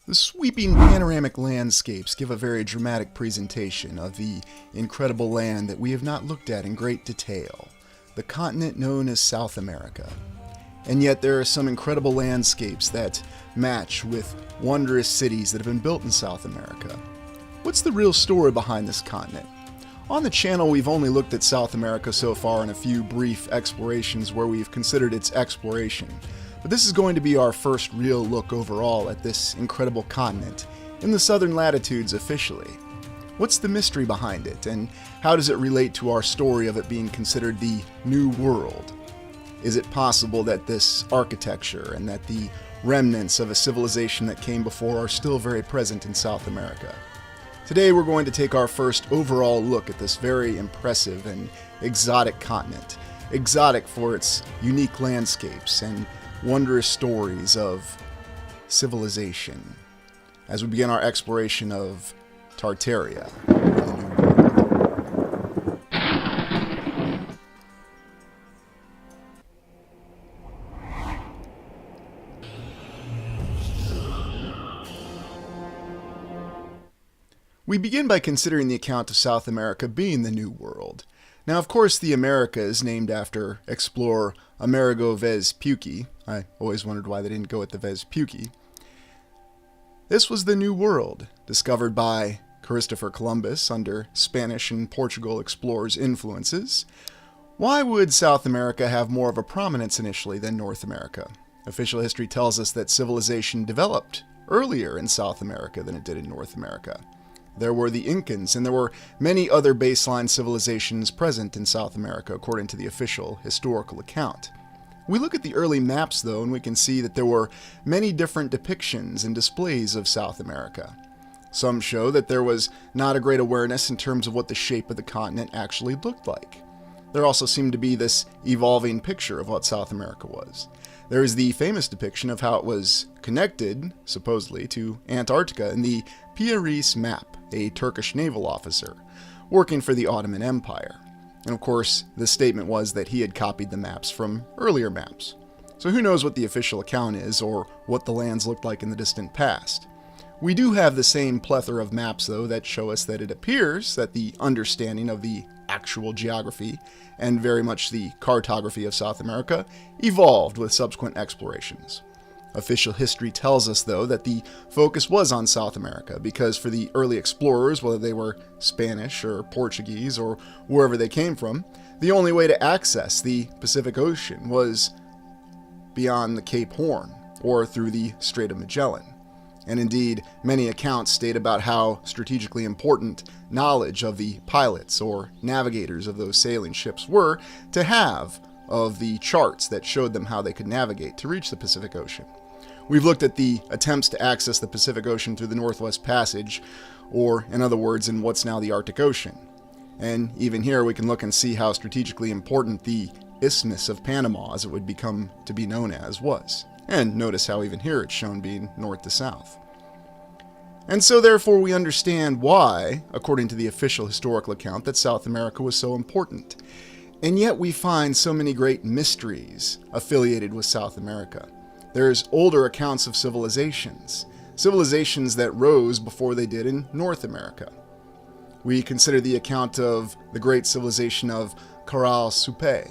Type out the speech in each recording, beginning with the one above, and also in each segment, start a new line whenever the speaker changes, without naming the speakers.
The sweeping panoramic landscapes give a very dramatic presentation of the incredible land that we have not looked at in great detail, the continent known as South America. And yet there are some incredible landscapes that match with wondrous cities that have been built in South America. What's the real story behind this continent? On the channel, we've only looked at South America so far in a few brief explorations where we've considered its exploration. But this is going to be our first real look overall at this incredible continent, in the southern latitudes officially. What's the mystery behind it, and how does it relate to our story of it being considered the New World? Is it possible that this architecture and that the remnants of a civilization that came before are still very present in South America? Today we're going to take our first overall look at this very impressive and exotic continent. Exotic for its unique landscapes and wondrous stories of civilization, as we begin our exploration of Tartaria in the New World. We begin by considering the account of South America being the New World. Now, of course, the America is named after explorer Amerigo Vespucci. I always wondered why they didn't go with the Vespucci. This was the New World, discovered by Christopher Columbus under Spanish and Portugal explorers' influences. Why would South America have more of a prominence initially than North America? Official history tells us that civilization developed earlier in South America than it did in North America. There were the Incans, and there were many other baseline civilizations present in South America, according to the official historical account. We look at the early maps, though, and we can see that there were many different depictions and displays of South America. Some show that there was not a great awareness in terms of what the shape of the continent actually looked like. There also seemed to be this evolving picture of what South America was. There is the famous depiction of how it was connected, supposedly, to Antarctica in the Pieris map, a Turkish naval officer working for the Ottoman Empire. And of course, the statement was that he had copied the maps from earlier maps. So who knows what the official account is, or what the lands looked like in the distant past. We do have the same plethora of maps, though, that show us that it appears that the understanding of the actual geography, and very much the cartography of South America, evolved with subsequent explorations. Official history tells us, though, that the focus was on South America, because for the early explorers, whether they were Spanish or Portuguese or wherever they came from, the only way to access the Pacific Ocean was beyond the Cape Horn, or through the Strait of Magellan. And indeed, many accounts state about how strategically important knowledge of the pilots or navigators of those sailing ships were to have of the charts that showed them how they could navigate to reach the Pacific Ocean. We've looked at the attempts to access the Pacific Ocean through the Northwest Passage, or in other words, in what's now the Arctic Ocean. And even here we can look and see how strategically important the Isthmus of Panama, as it would become to be known as, was. And notice how even here it's shown being north to south. And so therefore we understand why, according to the official historical account, that South America was so important. And yet we find so many great mysteries affiliated with South America. There's older accounts of civilizations that rose before they did in North America. We consider the account of the great civilization of Caral Supe.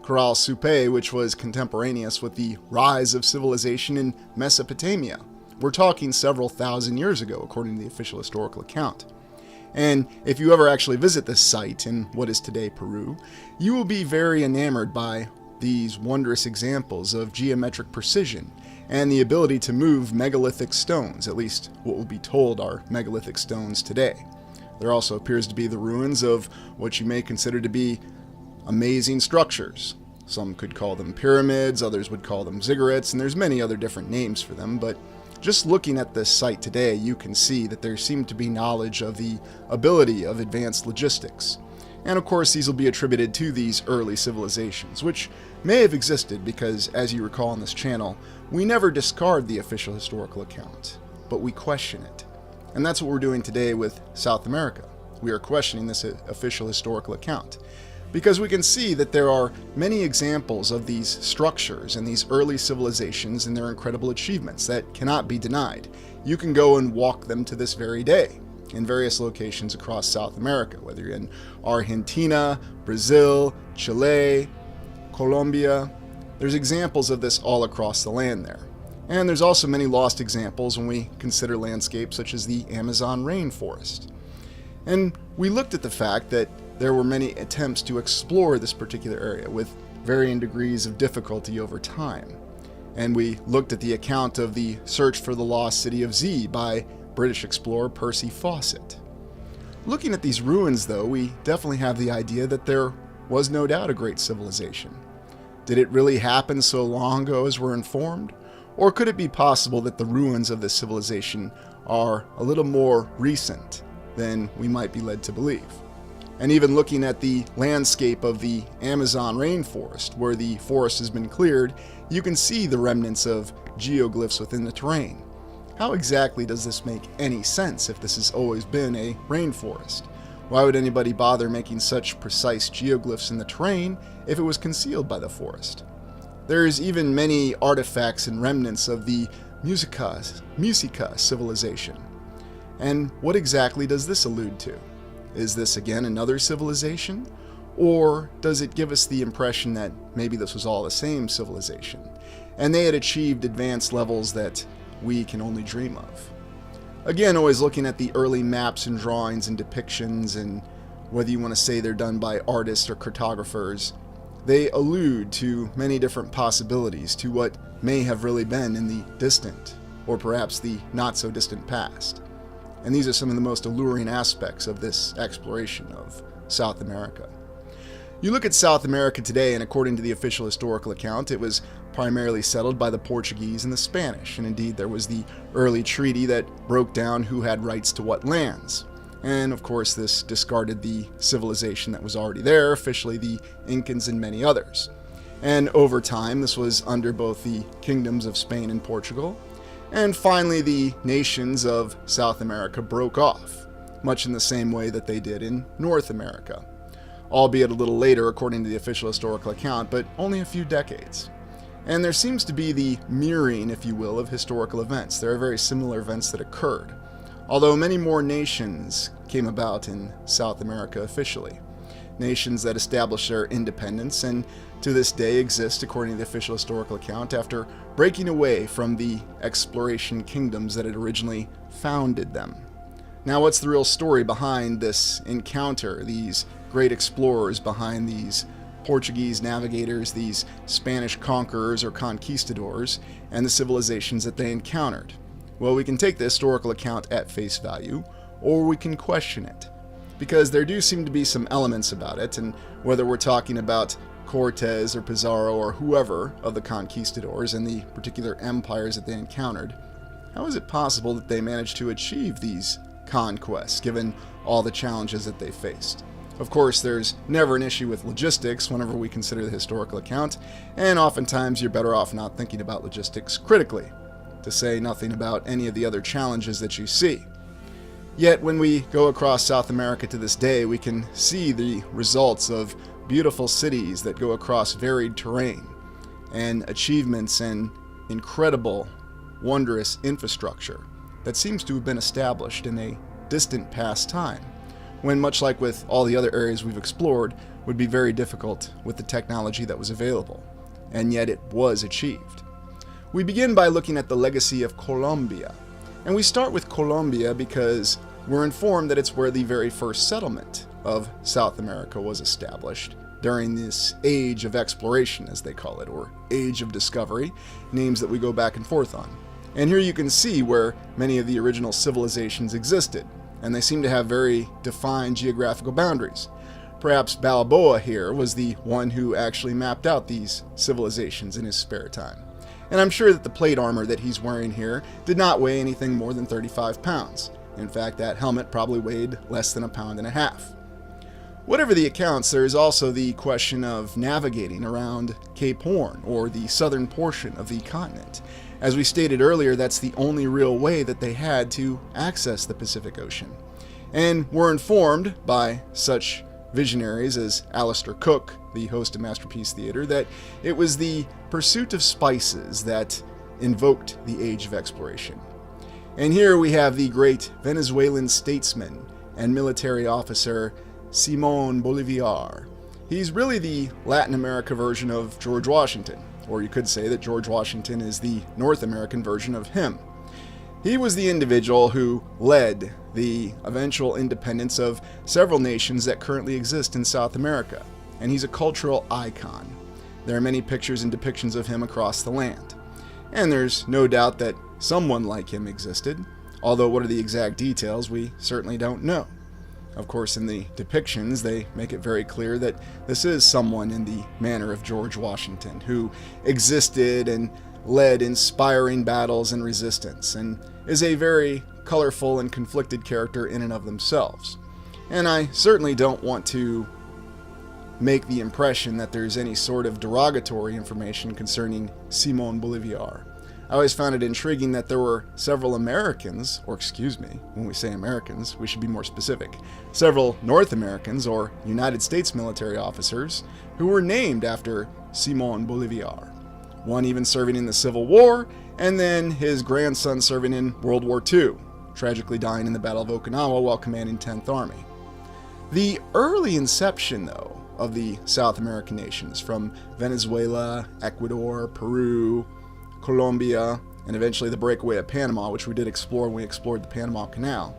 Caral Supe, which was contemporaneous with the rise of civilization in Mesopotamia. We're talking several thousand years ago, according to the official historical account. And if you ever actually visit this site in what is today Peru, you will be very enamored by these wondrous examples of geometric precision and the ability to move megalithic stones, at least what will be told are megalithic stones today. There also appears to be the ruins of what you may consider to be amazing structures. Some could call them pyramids, others would call them ziggurats, and there's many other different names for them, but just looking at this site today, you can see that there seemed to be knowledge of the ability of advanced logistics. And of course, these will be attributed to these early civilizations, which may have existed because, as you recall on this channel, we never discard the official historical account, but we question it. And that's what we're doing today with South America. We are questioning this official historical account. because we can see that there are many examples of these structures and these early civilizations and their incredible achievements that cannot be denied. You can go and walk them to this very day in various locations across South America, whether you're in Argentina, Brazil, Chile, Colombia. There's examples of this all across the land there. And there's also many lost examples when we consider landscapes such as the Amazon rainforest. And we looked at the fact that there were many attempts to explore this particular area with varying degrees of difficulty over time. And we looked at the account of the search for the lost city of Z by British explorer Percy Fawcett. Looking at these ruins, though, we definitely have the idea that there was no doubt a great civilization. Did it really happen so long ago as we're informed? Or could it be possible that the ruins of this civilization are a little more recent than we might be led to believe? And even looking at the landscape of the Amazon rainforest, where the forest has been cleared, you can see the remnants of geoglyphs within the terrain. How exactly does this make any sense if this has always been a rainforest? Why would anybody bother making such precise geoglyphs in the terrain if it was concealed by the forest? There's even many artifacts and remnants of the Musica civilization. And what exactly does this allude to? Is this again another civilization? Or does it give us the impression that maybe this was all the same civilization, and they had achieved advanced levels that we can only dream of? Again, always looking at the early maps and drawings and depictions, and whether you want to say they're done by artists or cartographers, they allude to many different possibilities to what may have really been in the distant, or perhaps the not-so-distant past. And these are some of the most alluring aspects of this exploration of South America. You look at South America today, and according to the official historical account, it was primarily settled by the Portuguese and the Spanish, and indeed there was the early treaty that broke down who had rights to what lands. And of course this discarded the civilization that was already there, officially the Incans and many others. And over time this was under both the kingdoms of Spain and Portugal, and finally the nations of South America broke off, much in the same way that they did in North America, albeit a little later according to the official historical account, but only a few decades. And there seems to be the mirroring, if you will, of historical events. There are very similar events that occurred, although many more nations came about in South America officially. Nations that established their independence and to this day exist according to the official historical account after breaking away from the exploration kingdoms that had originally founded them. Now, what's the real story behind this encounter, these great explorers behind these Portuguese navigators, these Spanish conquerors or conquistadors, and the civilizations that they encountered? Well, we can take the historical account at face value, or we can question it, because there do seem to be some elements about it, and whether we're talking about Cortez or Pizarro or whoever of the conquistadors and the particular empires that they encountered, how is it possible that they managed to achieve these conquests, given all the challenges that they faced? Of course, there's never an issue with logistics whenever we consider the historical account, and oftentimes you're better off not thinking about logistics critically, to say nothing about any of the other challenges that you see. Yet when we go across South America to this day, we can see the results of beautiful cities that go across varied terrain, and achievements and incredible, wondrous infrastructure that seems to have been established in a distant past time, when, much like with all the other areas we've explored, would be very difficult with the technology that was available, and yet it was achieved. We begin by looking at the legacy of Colombia, and we start with Colombia because we're informed that it's where the very first settlement of South America was established during this age of exploration, as they call it, or age of discovery, names that we go back and forth on. And here you can see where many of the original civilizations existed, and they seem to have very defined geographical boundaries. Perhaps Balboa here was the one who actually mapped out these civilizations in his spare time. And I'm sure that the plate armor that he's wearing here did not weigh anything more than 35 pounds. In fact, that helmet probably weighed less than 1.5 pounds. Whatever the accounts, there is also the question of navigating around Cape Horn, or the southern portion of the continent. As we stated earlier, that's the only real way that they had to access the Pacific Ocean. And we're informed by such visionaries, as Alistair Cook, the host of Masterpiece Theater, that it was the pursuit of spices that invoked the age of exploration. And here we have the great Venezuelan statesman and military officer Simón Bolívar. He's really the Latin America version of George Washington, or you could say that George Washington is the North American version of him. He was the individual who led the eventual independence of several nations that currently exist in South America, and he's a cultural icon. There are many pictures and depictions of him across the land. And there's no doubt that someone like him existed, although what are the exact details we certainly don't know. Of course, in the depictions, they make it very clear that this is someone in the manner of George Washington, who existed and led inspiring battles and resistance, and is a very colorful and conflicted character in and of themselves. And I certainly don't want to make the impression that there's any sort of derogatory information concerning Simón Bolívar. I always found it intriguing that there were several Americans, or excuse me, when we say Americans, we should be more specific, several North Americans or United States military officers who were named after Simón Bolívar. One even serving in the Civil War, and then his grandson serving in World War II, tragically dying in the Battle of Okinawa while commanding 10th Army. The early inception, though, of the South American nations, from Venezuela, Ecuador, Peru, Colombia, and eventually the breakaway of Panama, which we did explore when we explored the Panama Canal,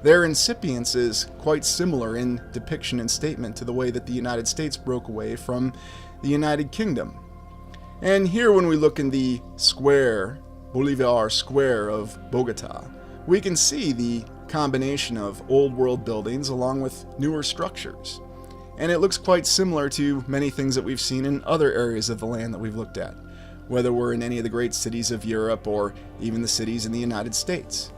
their incipience is quite similar in depiction and statement to the way that the United States broke away from the United Kingdom. And here when we look in the square, Bolivar Square of Bogota, we can see the combination of old world buildings along with newer structures. And it looks quite similar to many things that we've seen in other areas of the land that we've looked at, whether we're in any of the great cities of Europe or even the cities in the United States.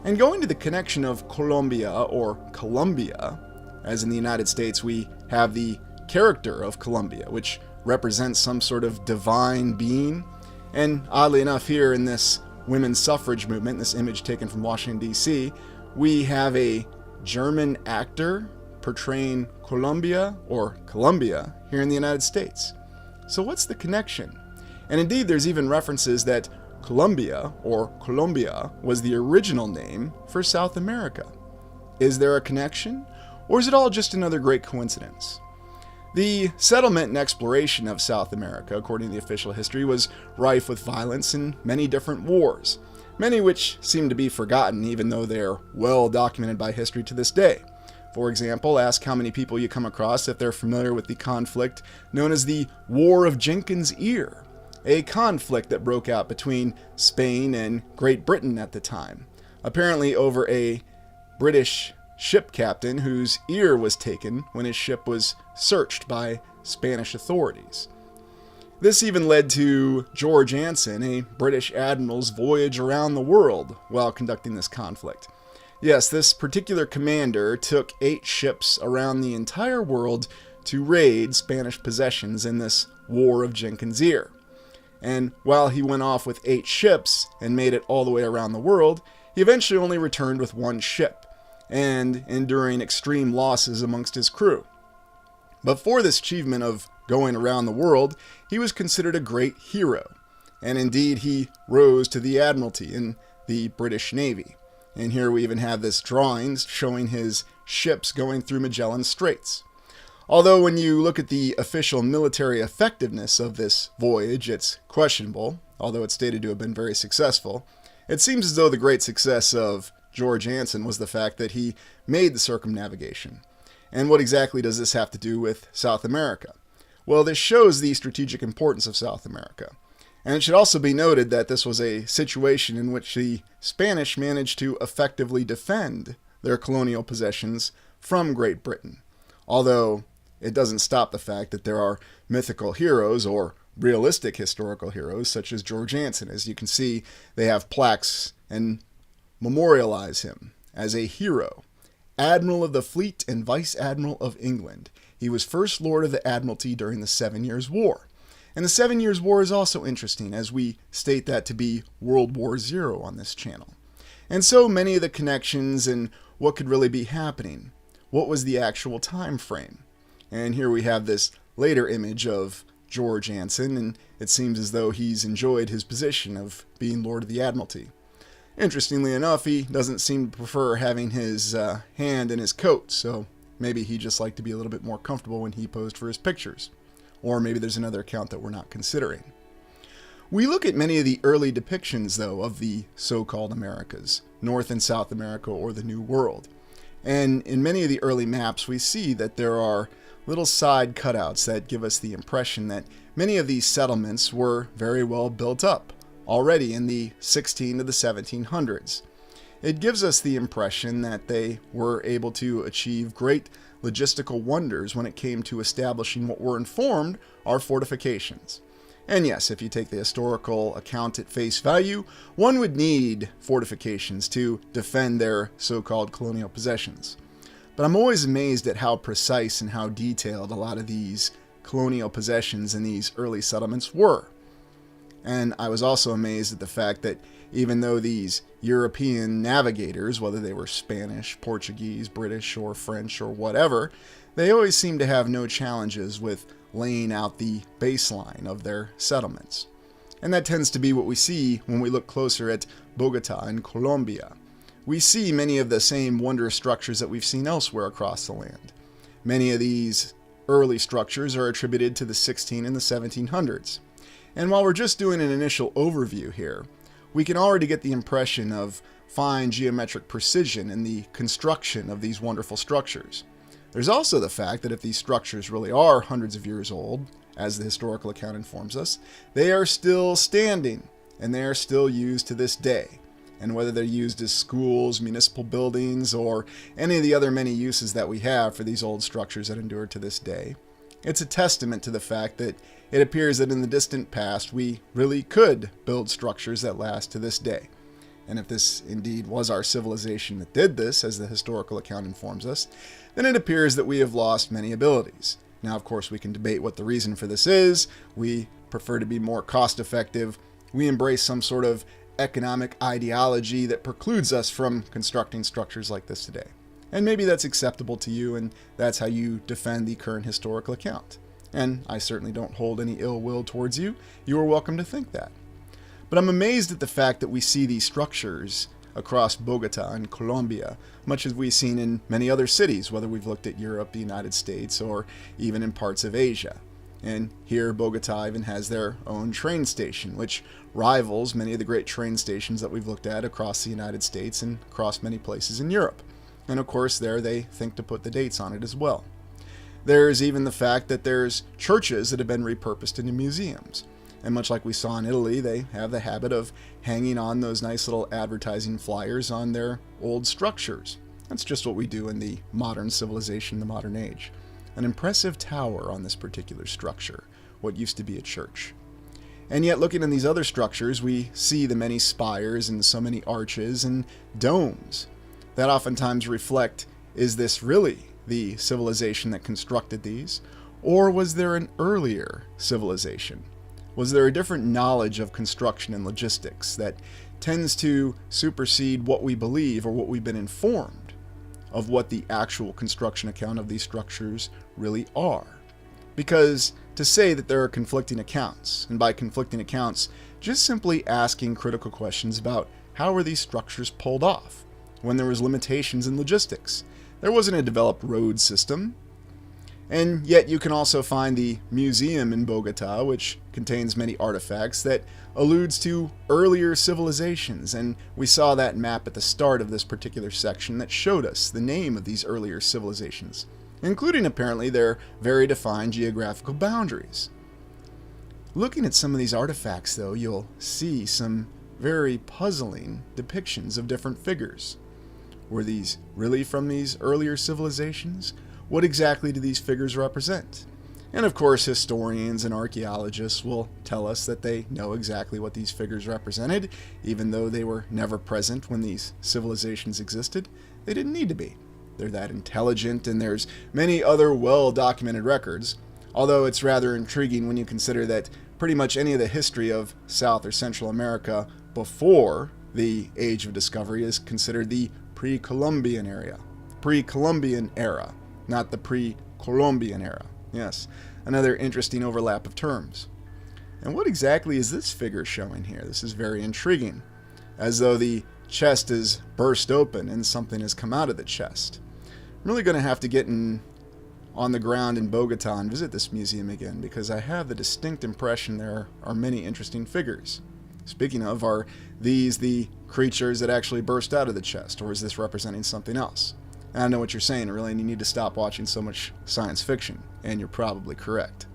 And going to the connection of Colombia or Columbia, as in the United States we have the character of Columbia, which represents some sort of divine being. And oddly enough, here in this women's suffrage movement, this image taken from Washington, D.C., we have a German actor portraying Colombia or Columbia here in the United States. So what's the connection? And indeed, there's even references that Colombia or Colombia was the original name for South America. Is there a connection? Or is it all just another great coincidence? The settlement and exploration of South America, according to the official history, was rife with violence and many different wars, many which seem to be forgotten even though they are well documented by history to this day. For example, ask how many people you come across if they're familiar with the conflict known as the War of Jenkins' Ear, a conflict that broke out between Spain and Great Britain at the time, apparently over a British ship captain whose ear was taken when his ship was searched by Spanish authorities. This even led to George Anson, a British admiral's voyage around the world while conducting this conflict. Yes, this particular commander took 8 ships around the entire world to raid Spanish possessions in this War of Jenkins' Ear. And while he went off with 8 ships and made it all the way around the world, he eventually only returned with 1 ship, and enduring extreme losses amongst his crew. But for this achievement of going around the world, he was considered a great hero, and indeed he rose to the admiralty in the British Navy. And here we even have this drawing showing his ships going through Magellan Straits. Although when you look at the official military effectiveness of this voyage, it's questionable, although it's stated to have been very successful. It seems as though the great success of George Anson was the fact that he made the circumnavigation. And what exactly does this have to do with South America? Well, this shows the strategic importance of South America. And it should also be noted that this was a situation in which the Spanish managed to effectively defend their colonial possessions from Great Britain. Although it doesn't stop the fact that there are mythical heroes or realistic historical heroes such as George Anson. As you can see, they have plaques and memorialize him as a hero, Admiral of the Fleet and Vice Admiral of England. He was First Lord of the Admiralty during the 7 Years' War. And the 7 Years' War is also interesting, as we state that to be World War Zero on this channel. And so many of the connections and what could really be happening. what was the actual time frame. And here we have this later image of George Anson, and it seems as though he's enjoyed his position of being Lord of the Admiralty. Interestingly enough, he doesn't seem to prefer having his hand in his coat, so maybe he just liked to be a little bit more comfortable when he posed for his pictures. Or maybe there's another account that we're not considering. We look at many of the early depictions, though, of the so-called Americas, North and South America or the New World. And in many of the early maps, we see that there are little side cutouts that give us the impression that many of these settlements were very well built up already in the 16 to the 1700s. It gives us the impression that they were able to achieve great logistical wonders when it came to establishing what were informed are fortifications. And yes, if you take the historical account at face value, one would need fortifications to defend their so-called colonial possessions. But I'm always amazed at how precise and how detailed a lot of these colonial possessions in these early settlements were. And I was also amazed at the fact that even though these European navigators, whether they were Spanish, Portuguese, British, or French, or whatever, they always seemed to have no challenges with laying out the baseline of their settlements. And that tends to be what we see when we look closer at Bogota in Colombia. We see many of the same wondrous structures that we've seen elsewhere across the land. Many of these early structures are attributed to the 16 and the 1700s. And while we're just doing an initial overview here, we can already get the impression of fine geometric precision in the construction of these wonderful structures. There's also the fact that if these structures really are hundreds of years old, as the historical account informs us, they are still standing, and they are still used to this day. And whether they're used as schools, municipal buildings, or any of the other many uses that we have for these old structures that endure to this day, it's a testament to the fact that it appears that in the distant past we really could build structures that last to this day. And if this indeed was our civilization that did this, as the historical account informs us, then it appears that we have lost many abilities. Now, of course, we can debate what the reason for this is. We prefer to be more cost-effective. We embrace some sort of economic ideology that precludes us from constructing structures like this today. And maybe that's acceptable to you, and that's how you defend the current historical account. And I certainly don't hold any ill will towards you. You are welcome to think that. But I'm amazed at the fact that we see these structures across Bogota and Colombia, much as we've seen in many other cities, whether we've looked at Europe, the United States, or even in parts of Asia. And here Bogota even has their own train station, which rivals many of the great train stations that we've looked at across the United States and across many places in Europe. And of course there they think to put the dates on it as well. There's even the fact that there's churches that have been repurposed into museums. And much like we saw in Italy, they have the habit of hanging on those nice little advertising flyers on their old structures. That's just what we do in the modern civilization, the modern age. An impressive tower on this particular structure, what used to be a church. And yet, looking at these other structures, we see the many spires and so many arches and domes that oftentimes reflect, is this really the civilization that constructed these? Or was there an earlier civilization? Was there a different knowledge of construction and logistics that tends to supersede what we believe or what we've been informed of what the actual construction account of these structures really are? Because to say that there are conflicting accounts, and by conflicting accounts, just simply asking critical questions about how were these structures pulled off when there was limitations in logistics. There wasn't a developed road system. And yet you can also find the museum in Bogota, which contains many artifacts that alludes to earlier civilizations, and we saw that map at the start of this particular section that showed us the name of these earlier civilizations, including apparently their very defined geographical boundaries. Looking at some of these artifacts, though, you'll see some very puzzling depictions of different figures. Were these really from these earlier civilizations? What exactly do these figures represent? And of course, historians and archaeologists will tell us that they know exactly what these figures represented, even though they were never present when these civilizations existed. They didn't need to be. They're that intelligent, and there's many other well-documented records, although it's rather intriguing when you consider that pretty much any of the history of South or Central America before the Age of Discovery is considered the pre-Columbian area. pre-Columbian era, not the pre-Columbian era. Yes, another interesting overlap of terms. And what exactly is this figure showing here? This is very intriguing, as though the chest is burst open and something has come out of the chest. I'm really going to have to get on the ground in Bogota and visit this museum again, because I have the distinct impression there are many interesting figures. Speaking of, are these the creatures that actually burst out of the chest, or is this representing something else? And I know what you're saying, really, you need to stop watching so much science fiction, and you're probably correct.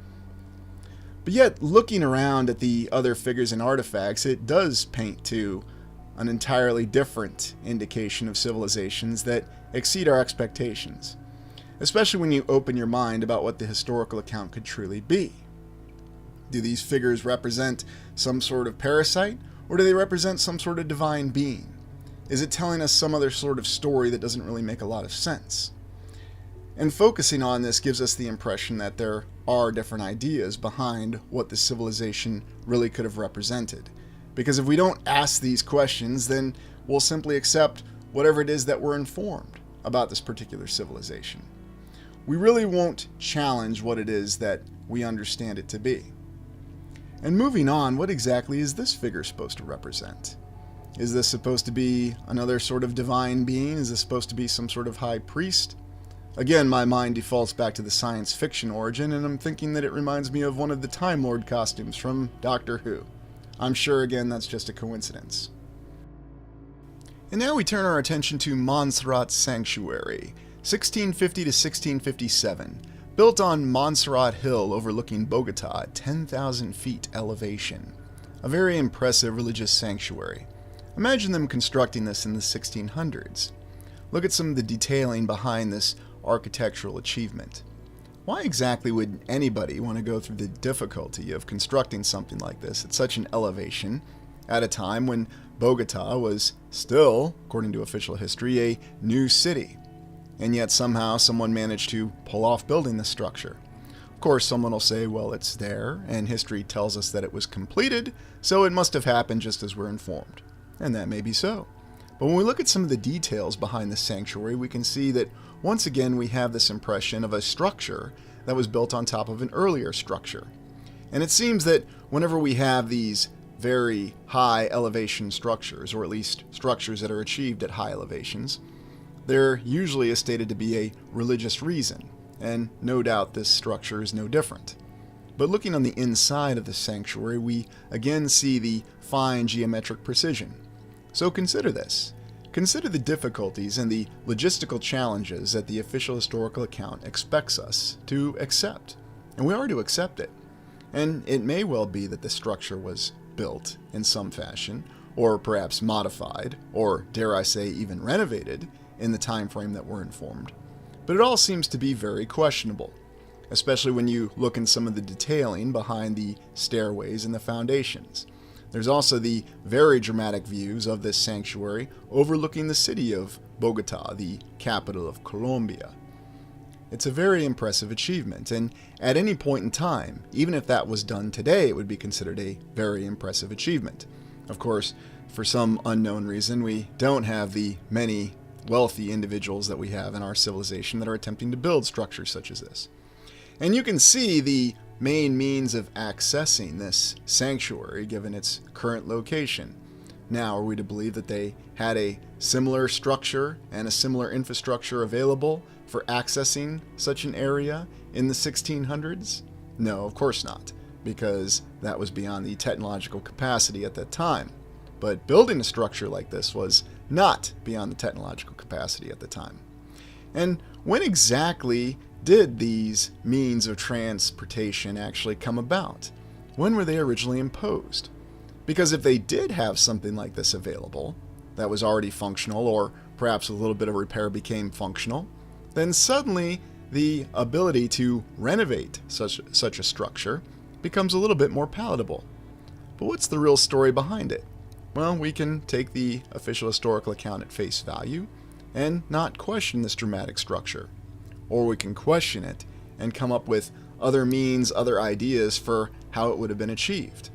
But yet, looking around at the other figures and artifacts, it does paint to an entirely different indication of civilizations that exceed our expectations, especially when you open your mind about what the historical account could truly be. Do these figures represent some sort of parasite, or do they represent some sort of divine being? Is it telling us some other sort of story that doesn't really make a lot of sense? And focusing on this gives us the impression that there are different ideas behind what the civilization really could have represented. Because if we don't ask these questions, then we'll simply accept whatever it is that we're informed about this particular civilization. We really won't challenge what it is that we understand it to be. And moving on, what exactly is this figure supposed to represent? Is this supposed to be another sort of divine being? Is this supposed to be some sort of high priest? Again, my mind defaults back to the science fiction origin, and I'm thinking that it reminds me of one of the Time Lord costumes from Doctor Who. I'm sure, again, that's just a coincidence. And now we turn our attention to Montserrat Sanctuary, 1650 to 1657, built on Montserrat Hill overlooking Bogota at 10,000 feet elevation. A very impressive religious sanctuary. Imagine them constructing this in the 1600s. Look at some of the detailing behind this architectural achievement. Why exactly would anybody want to go through the difficulty of constructing something like this at such an elevation at a time when Bogota was still, according to official history, a new city? And yet somehow someone managed to pull off building this structure. Of course, someone will say, well, it's there, and history tells us that it was completed, so it must have happened just as we're informed. And that may be so. But when we look at some of the details behind the sanctuary, we can see that once again we have this impression of a structure that was built on top of an earlier structure. And it seems that whenever we have these very high elevation structures, or at least structures that are achieved at high elevations, there usually is stated to be a religious reason, and no doubt this structure is no different. But looking on the inside of the sanctuary, we again see the fine geometric precision. So consider this. Consider the difficulties and the logistical challenges that the official historical account expects us to accept. And we are to accept it. And it may well be that the structure was built in some fashion, or perhaps modified, or dare I say even renovated, in the time frame that we're informed. But it all seems to be very questionable, especially when you look in some of the detailing behind the stairways and the foundations. There's also the very dramatic views of this sanctuary overlooking the city of Bogota, the capital of Colombia. It's a very impressive achievement, and at any point in time, even if that was done today, it would be considered a very impressive achievement. Of course, for some unknown reason, we don't have the many wealthy individuals that we have in our civilization that are attempting to build structures such as this. And you can see the main means of accessing this sanctuary given its current location. Now, are we to believe that they had a similar structure and a similar infrastructure available for accessing such an area in the 1600s? No, of course not, because that was beyond the technological capacity at that time. But building a structure like this was not beyond the technological capacity at the time. And when exactly did these means of transportation actually come about? When were they originally imposed? Because if they did have something like this available that was already functional, or perhaps with a little bit of repair became functional, then suddenly the ability to renovate such a structure becomes a little bit more palatable. But what's the real story behind it? Well, we can take the official historical account at face value and not question this dramatic structure. Or we can question it and come up with other means, other ideas for how it would have been achieved.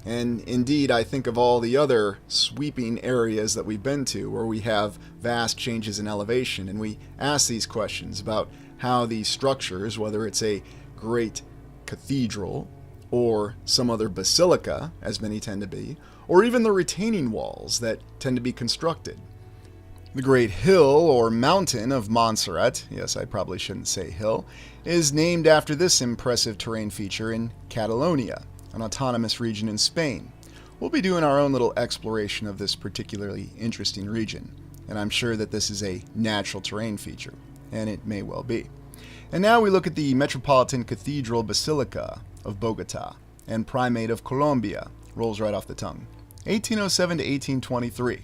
And indeed, I think of all the other sweeping areas that we've been to where we have vast changes in elevation, and we ask these questions about how these structures, whether it's a great cathedral or some other basilica, as many tend to be, or even the retaining walls that tend to be constructed. The great hill or mountain of Montserrat, yes, I probably shouldn't say hill, is named after this impressive terrain feature in Catalonia, an autonomous region in Spain. We'll be doing our own little exploration of this particularly interesting region, and I'm sure that this is a natural terrain feature, and it may well be. And now we look at the Metropolitan Cathedral Basilica of Bogota and Primate of Colombia. Rolls right off the tongue. 1807 to 1823.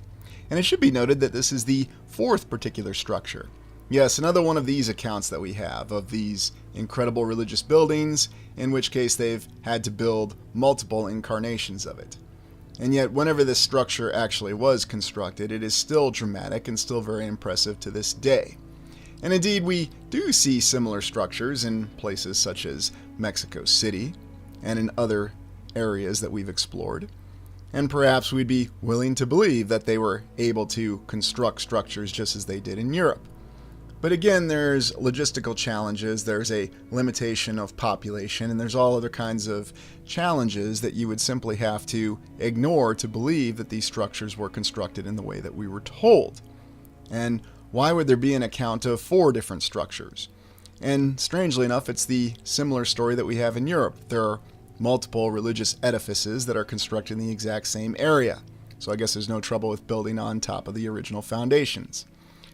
And it should be noted that this is the fourth particular structure. Yes, another one of these accounts that we have of these incredible religious buildings, in which case they've had to build multiple incarnations of it. And yet, whenever this structure actually was constructed, it is still dramatic and still very impressive to this day. And indeed, we do see similar structures in places such as Mexico City and in other areas that we've explored. And perhaps we'd be willing to believe that they were able to construct structures just as they did in Europe. But again, there's logistical challenges, there's a limitation of population, and there's all other kinds of challenges that you would simply have to ignore to believe that these structures were constructed in the way that we were told. And why would there be an account of 4 different structures? And strangely enough, it's the similar story that we have in Europe. There are multiple religious edifices that are constructed in the exact same area. So I guess there's no trouble with building on top of the original foundations.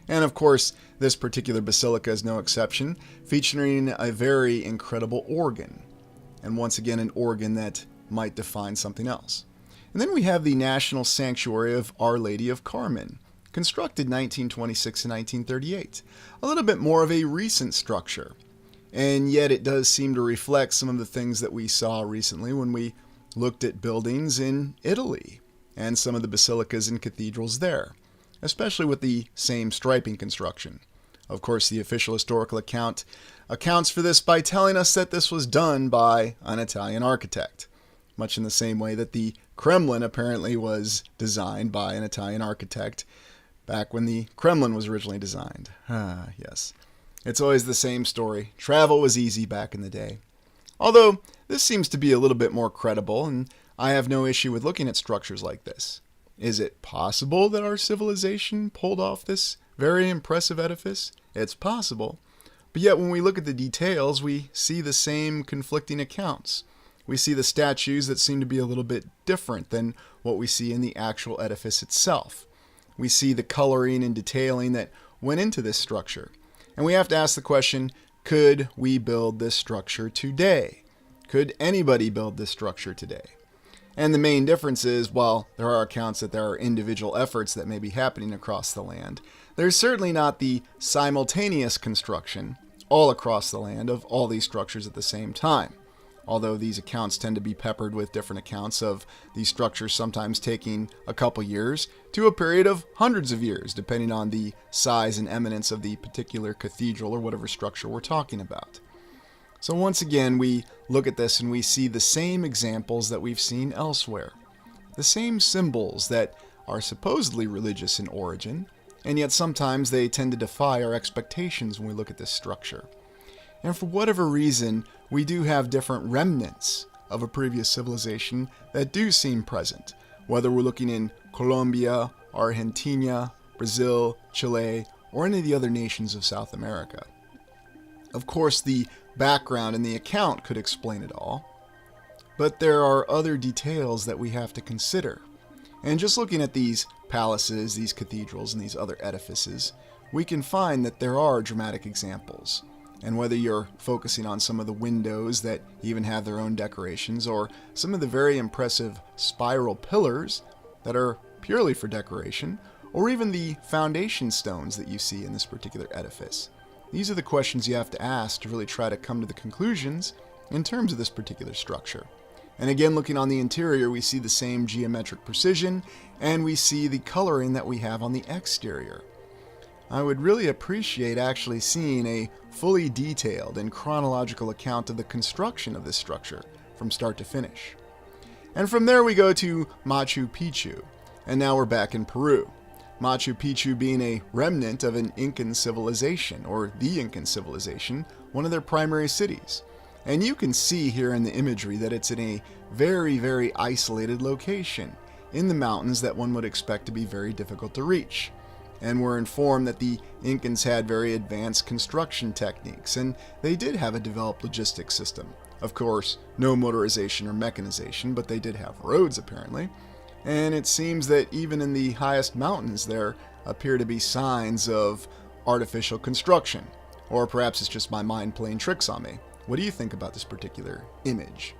And of course, this particular basilica is no exception, featuring a very incredible organ. And once again, an organ that might define something else. And then we have the National Sanctuary of Our Lady of Carmen, constructed 1926 and 1938. A little bit more of a recent structure. And yet it does seem to reflect some of the things that we saw recently when we looked at buildings in Italy and some of the basilicas and cathedrals there, especially with the same striping construction. Of course, the official historical account accounts for this by telling us that this was done by an Italian architect, much in the same way that the Kremlin apparently was designed by an Italian architect back when the Kremlin was originally designed. Yes. It's always the same story. Travel was easy back in the day. Although, this seems to be a little bit more credible, and I have no issue with looking at structures like this. Is it possible that our civilization pulled off this very impressive edifice? It's possible. But yet when we look at the details, we see the same conflicting accounts. We see the statues that seem to be a little bit different than what we see in the actual edifice itself. We see the coloring and detailing that went into this structure. And we have to ask the question, could we build this structure today? Could anybody build this structure today? And the main difference is, while there are accounts that there are individual efforts that may be happening across the land, there's certainly not the simultaneous construction all across the land of all these structures at the same time. Although these accounts tend to be peppered with different accounts of these structures sometimes taking a couple years to a period of hundreds of years, depending on the size and eminence of the particular cathedral or whatever structure we're talking about. So once again, we look at this and we see the same examples that we've seen elsewhere. The same symbols that are supposedly religious in origin, and yet sometimes they tend to defy our expectations when we look at this structure. And for whatever reason, we do have different remnants of a previous civilization that do seem present, whether we're looking in Colombia, Argentina, Brazil, Chile, or any of the other nations of South America. Of course, the background and the account could explain it all, but there are other details that we have to consider. And just looking at these palaces, these cathedrals, and these other edifices, we can find that there are dramatic examples. And whether you're focusing on some of the windows that even have their own decorations, or some of the very impressive spiral pillars that are purely for decoration, or even the foundation stones that you see in this particular edifice. These are the questions you have to ask to really try to come to the conclusions in terms of this particular structure. And again, looking on the interior, we see the same geometric precision, and we see the coloring that we have on the exterior. I would really appreciate actually seeing a fully detailed and chronological account of the construction of this structure from start to finish. And from there we go to Machu Picchu, and now we're back in Peru. Machu Picchu being a remnant of an Incan civilization, or the Incan civilization, one of their primary cities. And you can see here in the imagery that it's in a very, very isolated location, in the mountains that one would expect to be very difficult to reach. And we're informed that the Incans had very advanced construction techniques, and they did have a developed logistics system. Of course, no motorization or mechanization, but they did have roads apparently. And it seems that even in the highest mountains there appear to be signs of artificial construction. Or perhaps it's just my mind playing tricks on me. What do you think about this particular image?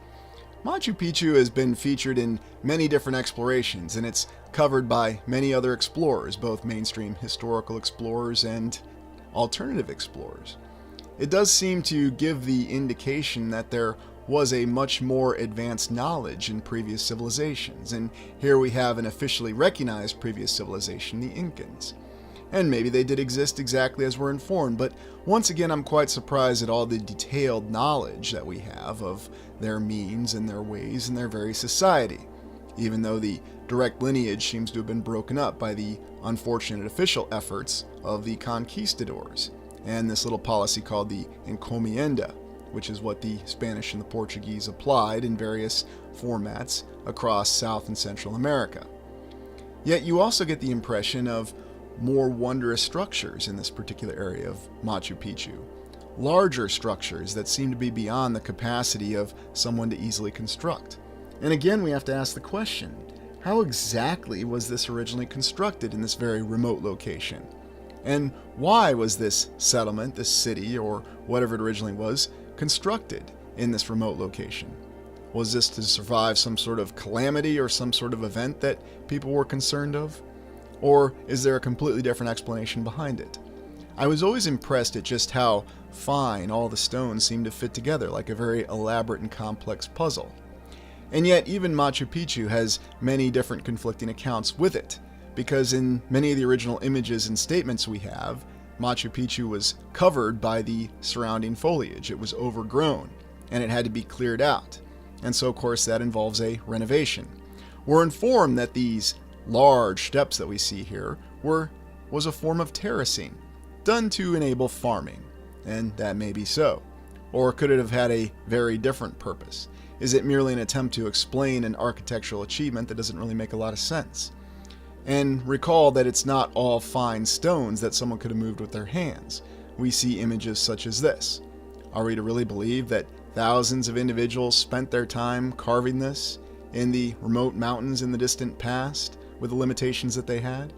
Machu Picchu has been featured in many different explorations, and it's covered by many other explorers, both mainstream historical explorers and alternative explorers. It does seem to give the indication that there was a much more advanced knowledge in previous civilizations, and here we have an officially recognized previous civilization, the Incans. And maybe they did exist exactly as we're informed, but once again I'm quite surprised at all the detailed knowledge that we have of their means and their ways and their very society, even though the direct lineage seems to have been broken up by the unfortunate official efforts of the conquistadors, and this little policy called the encomienda, which is what the Spanish and the Portuguese applied in various formats across South and Central America. Yet you also get the impression of more wondrous structures in this particular area of Machu Picchu. Larger structures that seem to be beyond the capacity of someone to easily construct. And again, we have to ask the question, how exactly was this originally constructed in this very remote location? And why was this settlement, this city, or whatever it originally was, constructed in this remote location? Was this to survive some sort of calamity or some sort of event that people were concerned of? Or is there a completely different explanation behind it? I was always impressed at just how fine all the stones seemed to fit together like a very elaborate and complex puzzle. And yet even Machu Picchu has many different conflicting accounts with it, because in many of the original images and statements we have, Machu Picchu was covered by the surrounding foliage. It was overgrown, and it had to be cleared out. And so of course that involves a renovation. We're informed that these large steps that we see here was a form of terracing, done to enable farming, and that may be so. Or could it have had a very different purpose? Is it merely an attempt to explain an architectural achievement that doesn't really make a lot of sense? And recall that it's not all fine stones that someone could have moved with their hands. We see images such as this. Are we to really believe that thousands of individuals spent their time carving this in the remote mountains in the distant past, with the limitations that they had?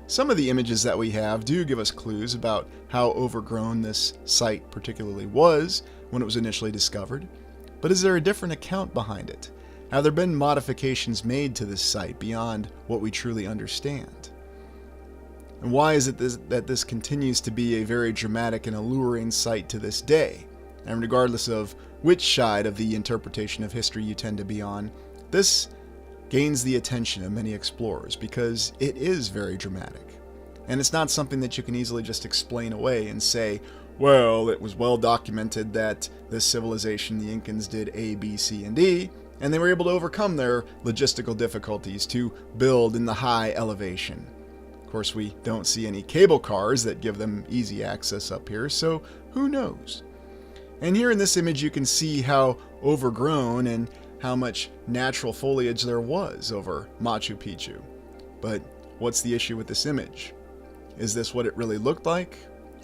Some of the images that we have do give us clues about how overgrown this site particularly was when it was initially discovered, but is there a different account behind it? Have there been modifications made to this site beyond what we truly understand? And why is it that this continues to be a very dramatic and alluring site to this day? And regardless of which side of the interpretation of history you tend to be on, this gains the attention of many explorers because it is very dramatic. And it's not something that you can easily just explain away and say, well, it was well documented that this civilization, the Incans, did A, B, C, and D, and they were able to overcome their logistical difficulties to build in the high elevation. Of course, we don't see any cable cars that give them easy access up here, so who knows? And here in this image you can see how overgrown and how much natural foliage there was over Machu Picchu. But what's the issue with this image? Is this what it really looked like?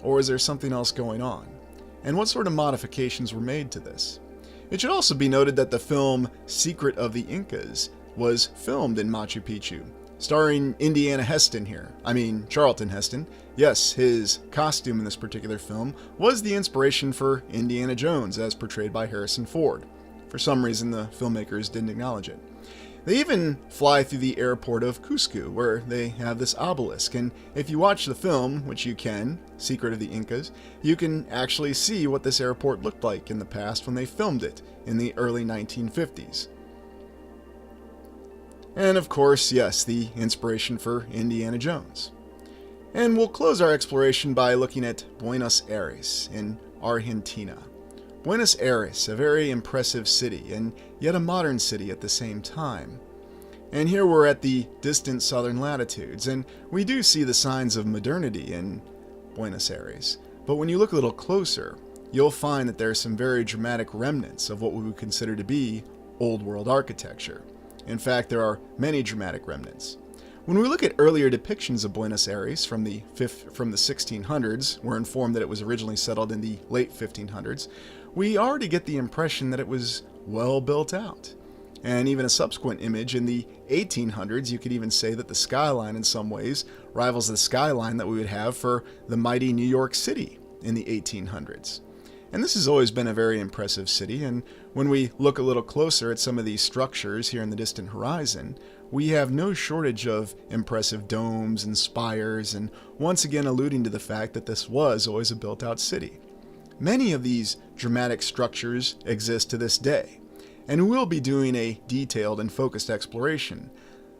Or is there something else going on? And what sort of modifications were made to this? It should also be noted that the film Secret of the Incas was filmed in Machu Picchu, starring Charlton Heston. Yes, his costume in this particular film was the inspiration for Indiana Jones as portrayed by Harrison Ford. For some reason, the filmmakers didn't acknowledge it. They even fly through the airport of Cusco, where they have this obelisk, and if you watch the film, which you can, Secret of the Incas, you can actually see what this airport looked like in the past when they filmed it in the early 1950s. And of course, yes, the inspiration for Indiana Jones. And we'll close our exploration by looking at Buenos Aires in Argentina, Buenos Aires, a very impressive city, and yet a modern city at the same time. And here we're at the distant southern latitudes, and we do see the signs of modernity in Buenos Aires. But when you look a little closer, you'll find that there are some very dramatic remnants of what we would consider to be Old World architecture. In fact, there are many dramatic remnants. When we look at earlier depictions of Buenos Aires from the 1600s, we're informed that it was originally settled in the late 1500s, we already get the impression that it was well built out. And even a subsequent image in the 1800s, you could even say that the skyline in some ways rivals the skyline that we would have for the mighty New York City in the 1800s. And this has always been a very impressive city, and when we look a little closer at some of these structures here in the distant horizon, we have no shortage of impressive domes and spires, and once again alluding to the fact that this was always a built-out city. Many of these dramatic structures exist to this day, and we'll be doing a detailed and focused exploration,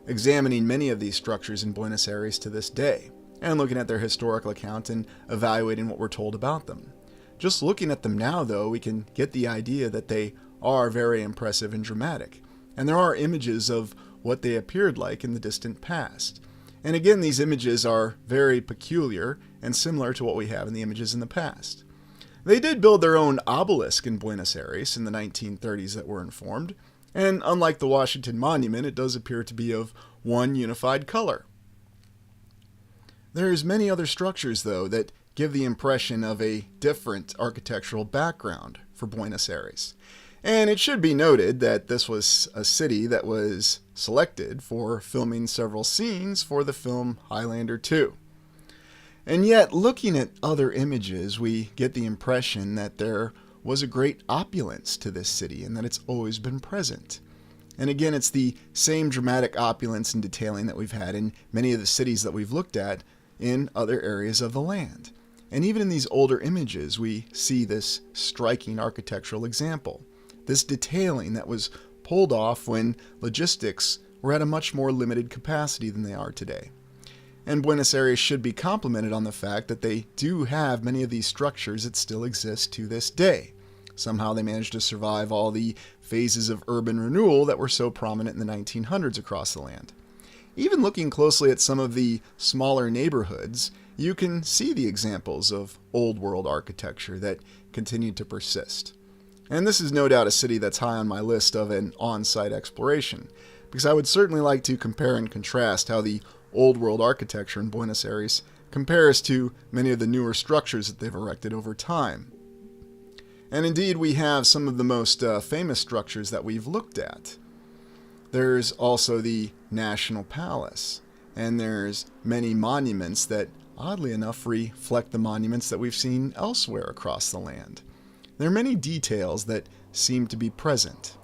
examining many of these structures in Buenos Aires to this day, and looking at their historical account and evaluating what we're told about them. Just looking at them now, though, we can get the idea that they are very impressive and dramatic, and there are images of what they appeared like in the distant past. And again, these images are very peculiar and similar to what we have in the images in the past. They did build their own obelisk in Buenos Aires in the 1930s that we're informed, and unlike the Washington Monument, it does appear to be of one unified color. There's many other structures, though, that give the impression of a different architectural background for Buenos Aires. And it should be noted that this was a city that was selected for filming several scenes for the film Highlander 2. And yet, looking at other images, we get the impression that there was a great opulence to this city and that it's always been present. And again, it's the same dramatic opulence and detailing that we've had in many of the cities that we've looked at in other areas of the land. And even in these older images, we see this striking architectural example, this detailing that was pulled off when logistics were at a much more limited capacity than they are today. And Buenos Aires should be complimented on the fact that they do have many of these structures that still exist to this day. Somehow they managed to survive all the phases of urban renewal that were so prominent in the 1900s across the land. Even looking closely at some of the smaller neighborhoods, you can see the examples of old world architecture that continued to persist. And this is no doubt a city that's high on my list of an on-site exploration, because I would certainly like to compare and contrast how the old world architecture in Buenos Aires compares to many of the newer structures that they've erected over time. And indeed, we have some of the most famous structures that we've looked at. There's also the National Palace, and there's many monuments that, oddly enough, reflect the monuments that we've seen elsewhere across the land. There are many details that seem to be present.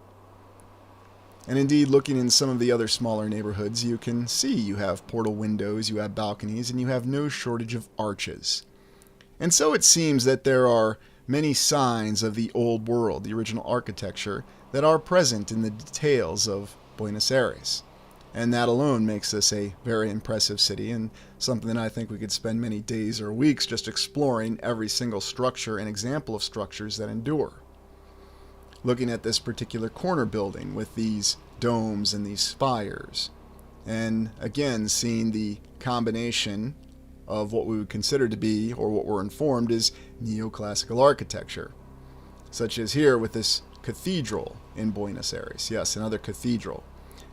And indeed, looking in some of the other smaller neighborhoods, you can see you have portal windows, you have balconies, and you have no shortage of arches. And so it seems that there are many signs of the old world, the original architecture, that are present in the details of Buenos Aires. And that alone makes this a very impressive city, and something that I think we could spend many days or weeks just exploring every single structure and example of structures that endure. Looking at this particular corner building with these domes and these spires, and again seeing the combination of what we would consider to be, or what we're informed is, neoclassical architecture, such as here with this cathedral in Buenos Aires. Yes, another cathedral.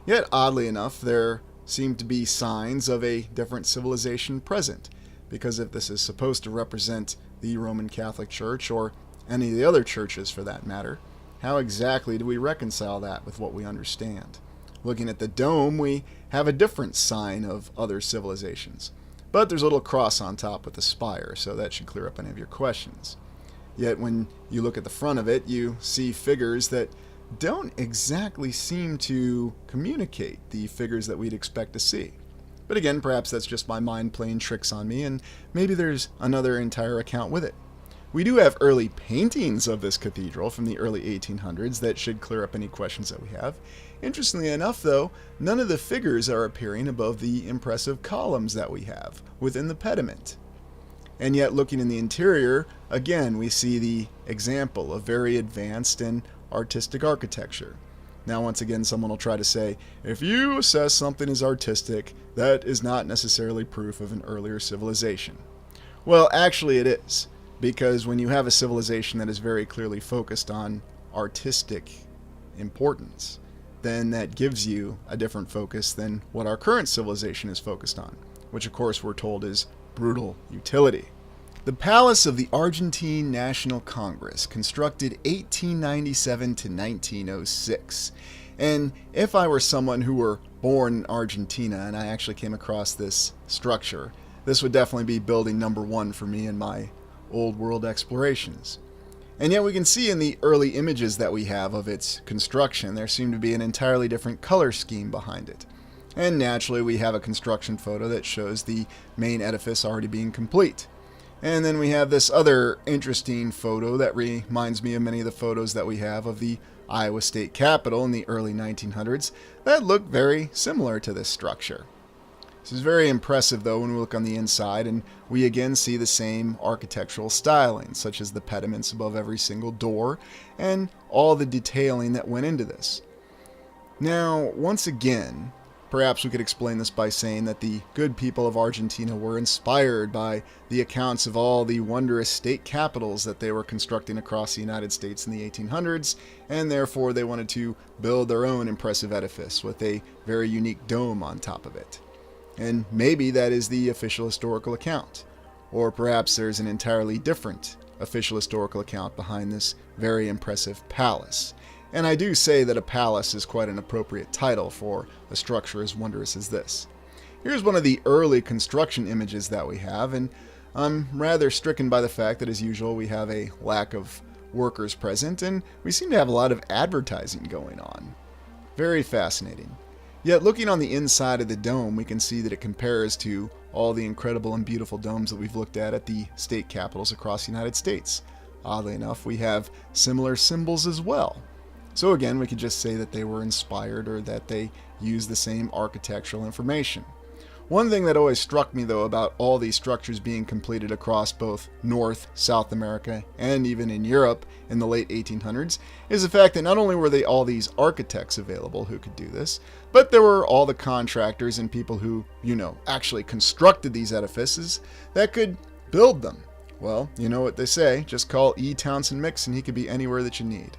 Yet, oddly enough, there seem to be signs of a different civilization present, because if this is supposed to represent the Roman Catholic Church, or any of the other churches for that matter, how exactly do we reconcile that with what we understand? Looking at the dome, we have a different sign of other civilizations. But there's a little cross on top with the spire, so that should clear up any of your questions. Yet when you look at the front of it, you see figures that don't exactly seem to communicate the figures that we'd expect to see. But again, perhaps that's just my mind playing tricks on me, and maybe there's another entire account with it. We do have early paintings of this cathedral from the early 1800s that should clear up any questions that we have. Interestingly enough, though, none of the figures are appearing above the impressive columns that we have within the pediment. And yet, looking in the interior, again, we see the example of very advanced and artistic architecture. Now, once again, someone will try to say, if you assess something as artistic, that is not necessarily proof of an earlier civilization. Well, actually, it is, because when you have a civilization that is very clearly focused on artistic importance, then that gives you a different focus than what our current civilization is focused on, which of course we're told is brutal utility. The Palace of the Argentine National Congress, constructed 1897 to 1906. And if I were someone who were born in Argentina and I actually came across this structure, this would definitely be building number one for me in my old world explorations. And yet we can see in the early images that we have of its construction, there seemed to be an entirely different color scheme behind it. And naturally we have a construction photo that shows the main edifice already being complete. And then we have this other interesting photo that reminds me of many of the photos that we have of the Iowa State Capitol in the early 1900s that look very similar to this structure. This is very impressive though when we look on the inside, and we again see the same architectural styling, such as the pediments above every single door and all the detailing that went into this. Now, once again, perhaps we could explain this by saying that the good people of Argentina were inspired by the accounts of all the wondrous state capitals that they were constructing across the United States in the 1800s, and therefore they wanted to build their own impressive edifice with a very unique dome on top of it. And maybe that is the official historical account. Or perhaps there's an entirely different official historical account behind this very impressive palace. And I do say that a palace is quite an appropriate title for a structure as wondrous as this. Here's one of the early construction images that we have, and I'm rather stricken by the fact that, as usual, we have a lack of workers present, and we seem to have a lot of advertising going on. Very fascinating. Yet looking on the inside of the dome, we can see that it compares to all the incredible and beautiful domes that we've looked at the state capitals across the United States. Oddly enough, we have similar symbols as well. So again, we could just say that they were inspired or that they used the same architectural information. One thing that always struck me though about all these structures being completed across both North, South America, and even in Europe in the late 1800s is the fact that not only were they all these architects available who could do this, but there were all the contractors and people who, actually constructed these edifices that could build them. Well, you know what they say, just call E. Townsend Mix and he could be anywhere that you need.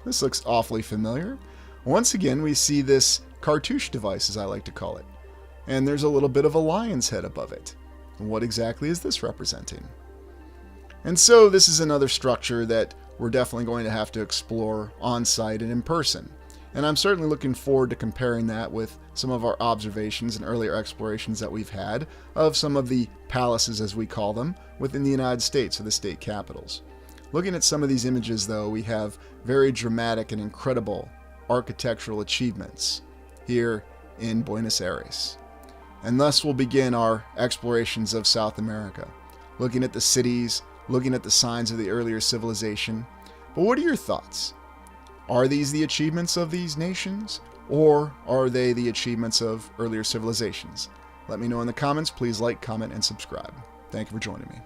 This looks awfully familiar. Once again, we see this cartouche device, as I like to call it. And there's a little bit of a lion's head above it. And what exactly is this representing? And so this is another structure that we're definitely going to have to explore on site and in person. And I'm certainly looking forward to comparing that with some of our observations and earlier explorations that we've had of some of the palaces, as we call them, within the United States or the state capitals. Looking at some of these images, though, we have very dramatic and incredible architectural achievements here in Buenos Aires. And thus we'll begin our explorations of South America, looking at the cities, looking at the signs of the earlier civilization. But what are your thoughts? Are these the achievements of these nations, or are they the achievements of earlier civilizations? Let me know in the comments. Please like, comment, and subscribe. Thank you for joining me.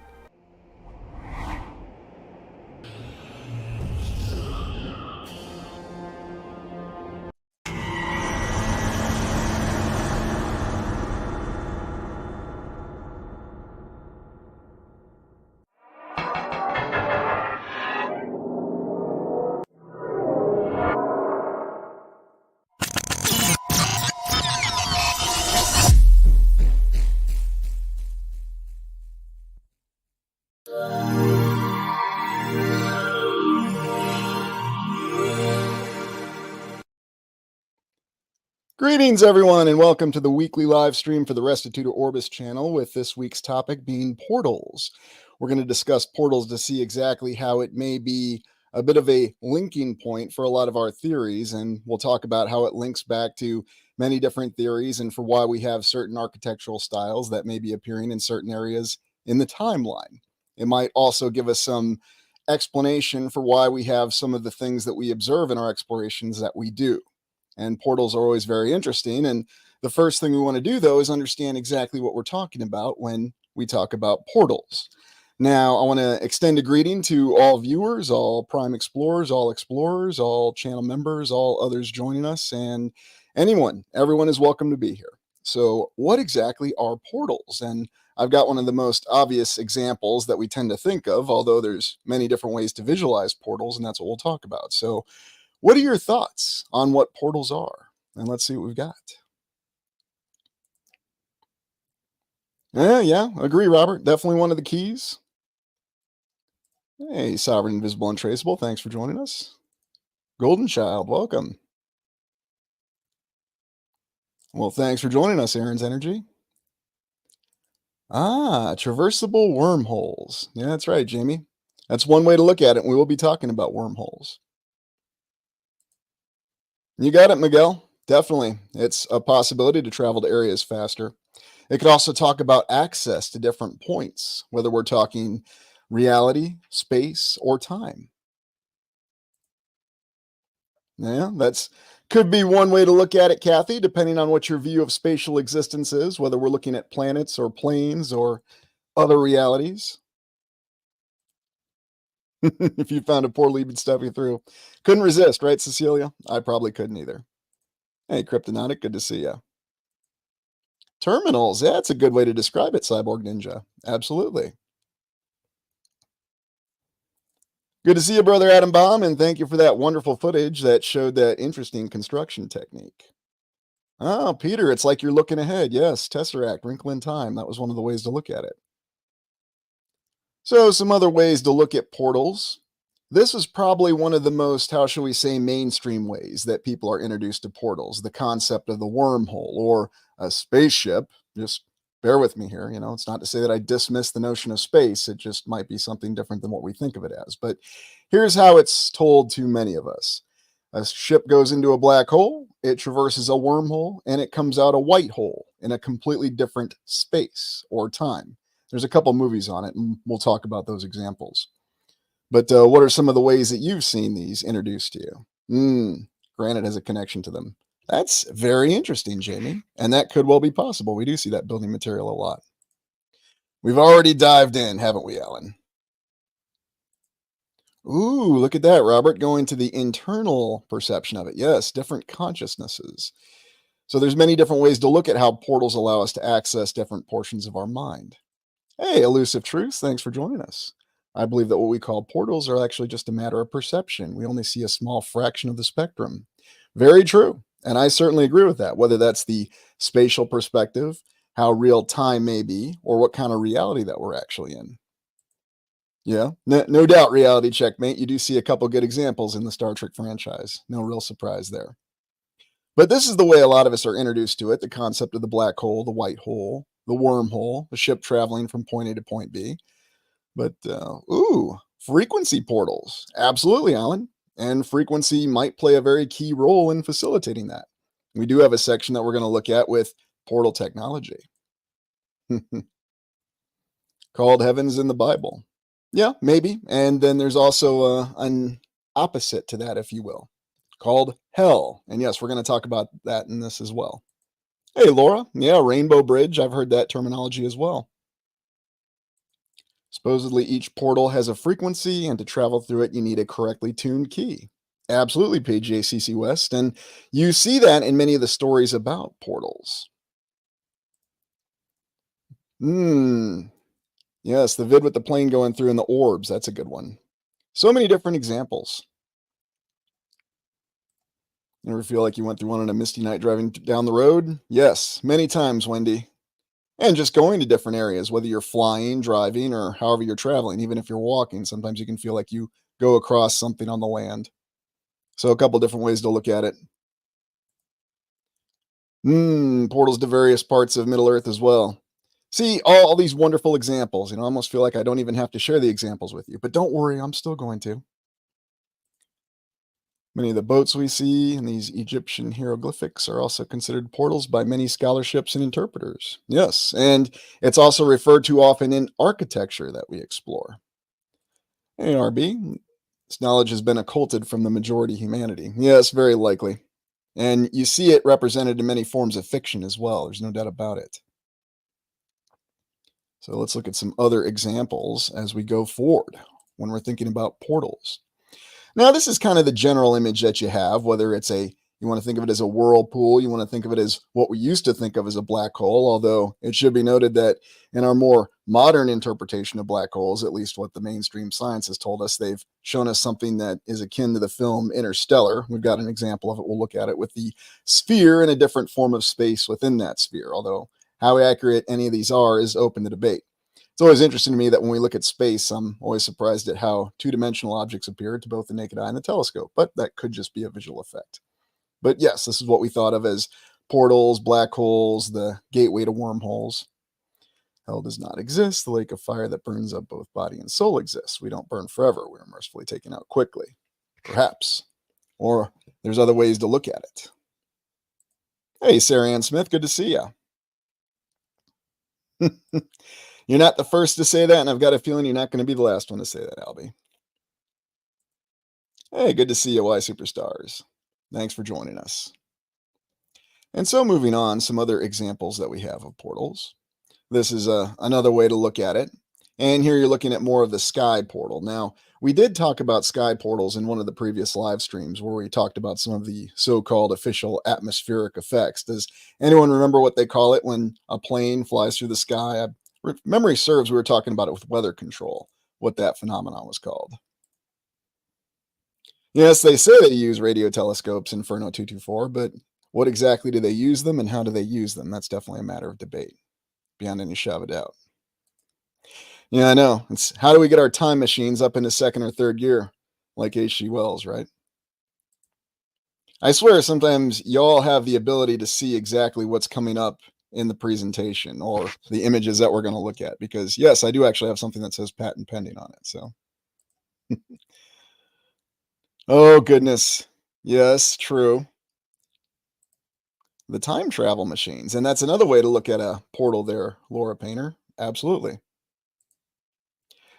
Greetings, everyone, and welcome to the weekly live stream for the Restituta Orbis channel, with this week's topic being portals. We're going to discuss portals to see exactly how it may be a bit of a linking point for a lot of our theories, and we'll talk about how it links back to many different theories and for why we have certain architectural styles that may be appearing in certain areas in the timeline. It might also give us some explanation for why we have some of the things that we observe in our explorations that we do. And portals are always very interesting. And the first thing we want to do, though, is understand exactly what we're talking about when we talk about portals. Now, I want to extend a greeting to all viewers, all Prime Explorers, all channel members, all others joining us, and everyone is welcome to be here. So, what exactly are portals? And I've got one of the most obvious examples that we tend to think of, although there's many different ways to visualize portals, and that's what we'll talk about. So, what are your thoughts on what portals are? And let's see what we've got. Yeah, agree, Robert. Definitely one of the keys. Hey, Sovereign, Invisible, and Traceable, thanks for joining us. Golden Child, welcome. Well, thanks for joining us, Aaron's Energy. Traversable wormholes. Yeah, that's right, Jamie. That's one way to look at it, and we will be talking about wormholes. You got it, Miguel. Definitely. It's a possibility to travel to areas faster. It could also talk about access to different points, whether we're talking reality, space, or time. Yeah, that's could be one way to look at it, Kathy, depending on what your view of spatial existence is, whether we're looking at planets or planes or other realities. If you found a portal you'd stuff you through. Couldn't resist, right, Cecilia? I probably couldn't either. Hey, Kryptonautic, good to see you. Terminals, yeah, that's a good way to describe it, Cyborg Ninja. Absolutely. Good to see you, brother Adam Baum, and thank you for that wonderful footage that showed that interesting construction technique. Oh, Peter, it's like you're looking ahead. Yes, Tesseract, Wrinkle in Time. That was one of the ways to look at it. So, some other ways to look at portals. This is probably one of the most, how shall we say, mainstream ways that people are introduced to portals. The concept of the wormhole or a spaceship. Just bear with me here. It's not to say that I dismiss the notion of space. It just might be something different than what we think of it as. But here's how it's told to many of us. A ship goes into a black hole, it traverses a wormhole, and it comes out a white hole in a completely different space or time. There's a couple movies on it, and we'll talk about those examples. But what are some of the ways that you've seen these introduced to you? Granite has a connection to them. That's very interesting, Jamie. And that could well be possible. We do see that building material a lot. We've already dived in, haven't we, Alan? Ooh, look at that, Robert, going to the internal perception of it. Yes, different consciousnesses. So there's many different ways to look at how portals allow us to access different portions of our mind. Hey, Elusive Truths, thanks for joining us. I believe that what we call portals are actually just a matter of perception. We only see a small fraction of the spectrum. Very true. And I certainly agree with that, whether that's the spatial perspective, how real time may be, or what kind of reality that we're actually in. Yeah, no doubt, reality checkmate. You do see a couple good examples in the Star Trek franchise. No real surprise there. But this is the way a lot of us are introduced to it, the concept of the black hole, the white hole, the wormhole, the ship traveling from point A to point B. But, frequency portals. Absolutely, Alan. And frequency might play a very key role in facilitating that. We do have a section that we're going to look at with portal technology called Heavens in the Bible. Yeah, maybe. And then there's also an opposite to that, if you will, called hell. And yes, we're going to talk about that in this as well. Hey, Laura. Yeah, Rainbow Bridge. I've heard that terminology as well. Supposedly, each portal has a frequency, and to travel through it, you need a correctly tuned key. Absolutely, PJCC West. And you see that in many of the stories about portals. Yes, the vid with the plane going through and the orbs. That's a good one. So many different examples. You ever feel like you went through one on a misty night driving down the road? Yes, many times, Wendy. And just going to different areas, whether you're flying, driving, or however you're traveling, even if you're walking, sometimes you can feel like you go across something on the land. So a couple different ways to look at it. Portals to various parts of Middle Earth as well. See, all these wonderful examples. I almost feel like I don't even have to share the examples with you. But don't worry, I'm still going to. Many of the boats we see and these Egyptian hieroglyphics are also considered portals by many scholarships and interpreters. Yes, and it's also referred to often in architecture that we explore. Hey, RB, this knowledge has been occulted from the majority humanity. Yes, very likely. And you see it represented in many forms of fiction as well. There's no doubt about it. So let's look at some other examples as we go forward when we're thinking about portals. Now, this is kind of the general image that you have, whether it's you want to think of it as a whirlpool, you want to think of it as what we used to think of as a black hole, although it should be noted that in our more modern interpretation of black holes, at least what the mainstream science has told us, they've shown us something that is akin to the film Interstellar. We've got an example of it. We'll look at it with the sphere and a different form of space within that sphere, although how accurate any of these are is open to debate. It's always interesting to me that when we look at space, I'm always surprised at how two-dimensional objects appear to both the naked eye and the telescope, but that could just be a visual effect. But yes, this is what we thought of as portals, black holes, the gateway to wormholes. Hell does not exist. The lake of fire that burns up both body and soul exists. We don't burn forever. We're mercifully taken out quickly. Perhaps. Or there's other ways to look at it. Hey, Sarah Ann Smith, good to see you. You're not the first to say that, and I've got a feeling you're not going to be the last one to say that, Albie. Hey, good to see you, Y Superstars. Thanks for joining us. And so moving on, some other examples that we have of portals. This is another way to look at it. And here you're looking at more of the sky portal. Now, we did talk about sky portals in one of the previous live streams where we talked about some of the so-called official atmospheric effects. Does anyone remember what they call it when a plane flies through the sky? If memory serves, we were talking about it with weather control, what that phenomenon was called. Yes, they say they use radio telescopes, Inferno 224, but what exactly do they use them and how do they use them? That's definitely a matter of debate, beyond any shadow of a doubt. Yeah, I know. It's how do we get our time machines up into second or third gear, like H.G. Wells, right? I swear sometimes y'all have the ability to see exactly what's coming up in the presentation or the images that we're going to look at, because yes, I do actually have something that says patent pending on it. So, oh goodness. Yes, true. The time travel machines. And that's another way to look at a portal there, Laura Painter. Absolutely.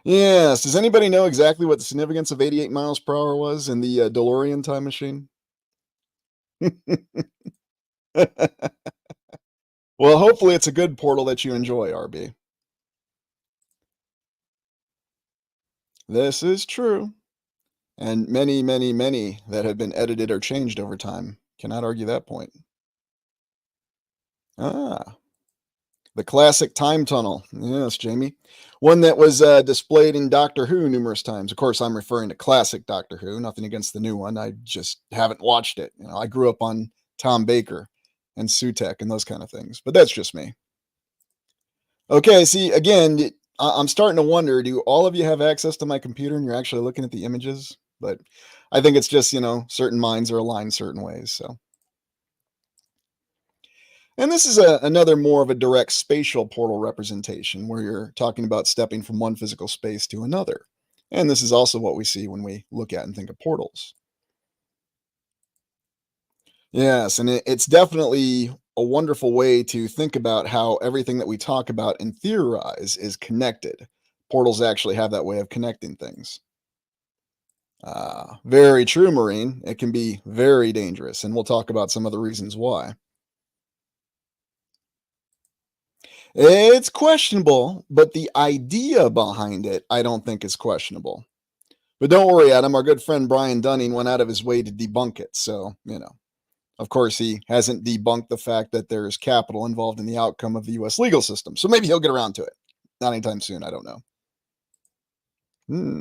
Yes. Does anybody know exactly what the significance of 88 miles per hour was in the DeLorean time machine? Well, hopefully it's a good portal that you enjoy, RB. This is true. And many, many, many that have been edited or changed over time. Cannot argue that point. Ah, the classic time tunnel. Yes, Jamie. One that was displayed in Doctor Who numerous times. Of course, I'm referring to classic Doctor Who. Nothing against the new one. I just haven't watched it. You know, I grew up on Tom Baker and Sutek and those kind of things. But that's just me. Okay, see, again, I'm starting to wonder, do all of you have access to my computer and you're actually looking at the images? But I think it's just, certain minds are aligned certain ways. So, and this is another more of a direct spatial portal representation where you're talking about stepping from one physical space to another. And this is also what we see when we look at and think of portals. Yes, and it's definitely a wonderful way to think about how everything that we talk about and theorize is connected. Portals actually have that way of connecting things. Very true, Marine. It can be very dangerous, and we'll talk about some of the reasons why. It's questionable, but the idea behind it, I don't think is questionable. But don't worry, Adam. Our good friend Brian Dunning went out of his way to debunk it. So, of course, he hasn't debunked the fact that there's capital involved in the outcome of the U.S. legal system. So maybe he'll get around to it. Not anytime soon. I don't know.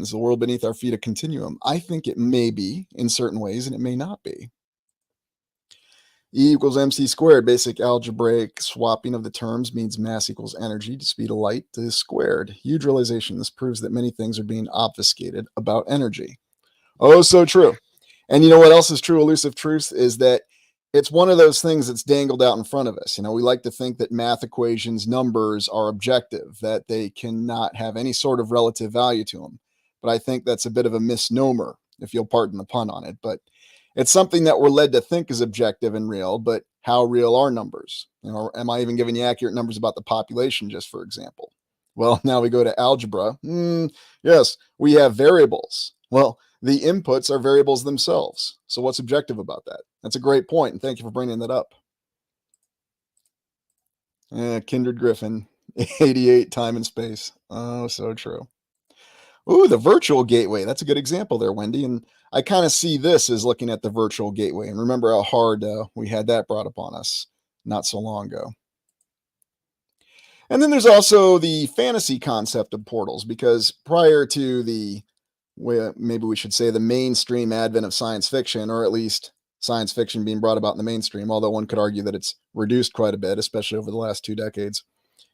Is the world beneath our feet a continuum? I think it may be in certain ways, and it may not be. E equals mc squared. Basic algebraic swapping of the terms means mass equals energy to speed of light is squared. Huge realization. This proves that many things are being obfuscated about energy. Oh, so true. And you know what else is true, elusive truth, is that it's one of those things that's dangled out in front of us. We like to think that math equations, numbers are objective, that they cannot have any sort of relative value to them. But I think that's a bit of a misnomer, if you'll pardon the pun on it. But it's something that we're led to think is objective and real, but how real are numbers? Am I even giving you accurate numbers about the population, just for example? Well, now we go to algebra. Yes, we have variables. Well, the inputs are variables themselves. So what's objective about that? That's a great point, and thank you for bringing that up. Kindred Griffin. 88, time and space. Oh, so true. Ooh, the virtual gateway. That's a good example there, Wendy. And I kind of see this as looking at the virtual gateway. And remember how hard we had that brought upon us not so long ago. And then there's also the fantasy concept of portals, because prior to maybe we should say the mainstream advent of science fiction, or at least science fiction being brought about in the mainstream, although one could argue that it's reduced quite a bit, especially over the last 2 decades.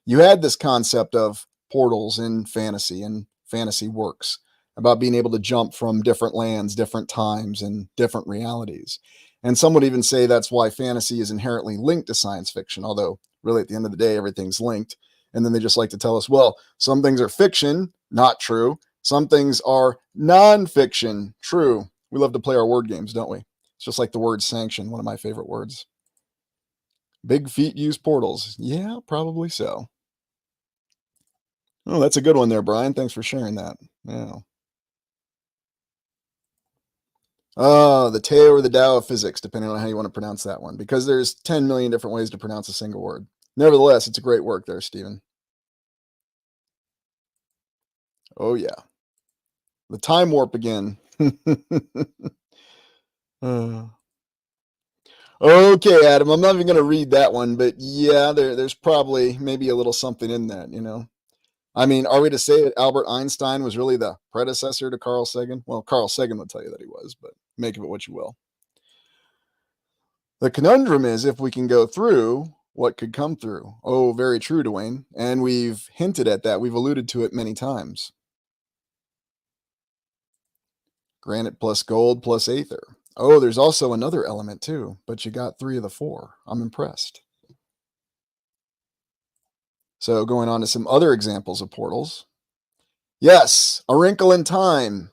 You had this concept of portals in fantasy and fantasy works about being able to jump from different lands, different times, and different realities. And some would even say that's why fantasy is inherently linked to science fiction, although really at the end of the day, everything's linked. And then they just like to tell us, well, some things are fiction, not true. Some things are non-fiction, true. We love to play our word games, don't we? It's just like the word sanction, one of my favorite words. Big feet use portals. Yeah, probably so. Oh, that's a good one there, Brian. Thanks for sharing that. Yeah. Oh, the Tao or the Tao of physics, depending on how you want to pronounce that one, because there's 10 million different ways to pronounce a single word. Nevertheless, it's a great work there, Stephen. Oh, yeah. The time warp again. Uh, okay, Adam, I'm not even going to read that one, but yeah, there's probably maybe a little something in that, you know. I mean, are we to say that Albert Einstein was really the predecessor to Carl Sagan? Well, Carl Sagan would tell you that he was, but make of it what you will. The conundrum is if we can go through, what could come through? Oh, very true, Dwayne. And we've hinted at that. We've alluded to it many times. Granite plus gold plus aether. Oh, there's also another element too, but you got 3 of the 4. I'm impressed. So going on to some other examples of portals. Yes, A Wrinkle in Time.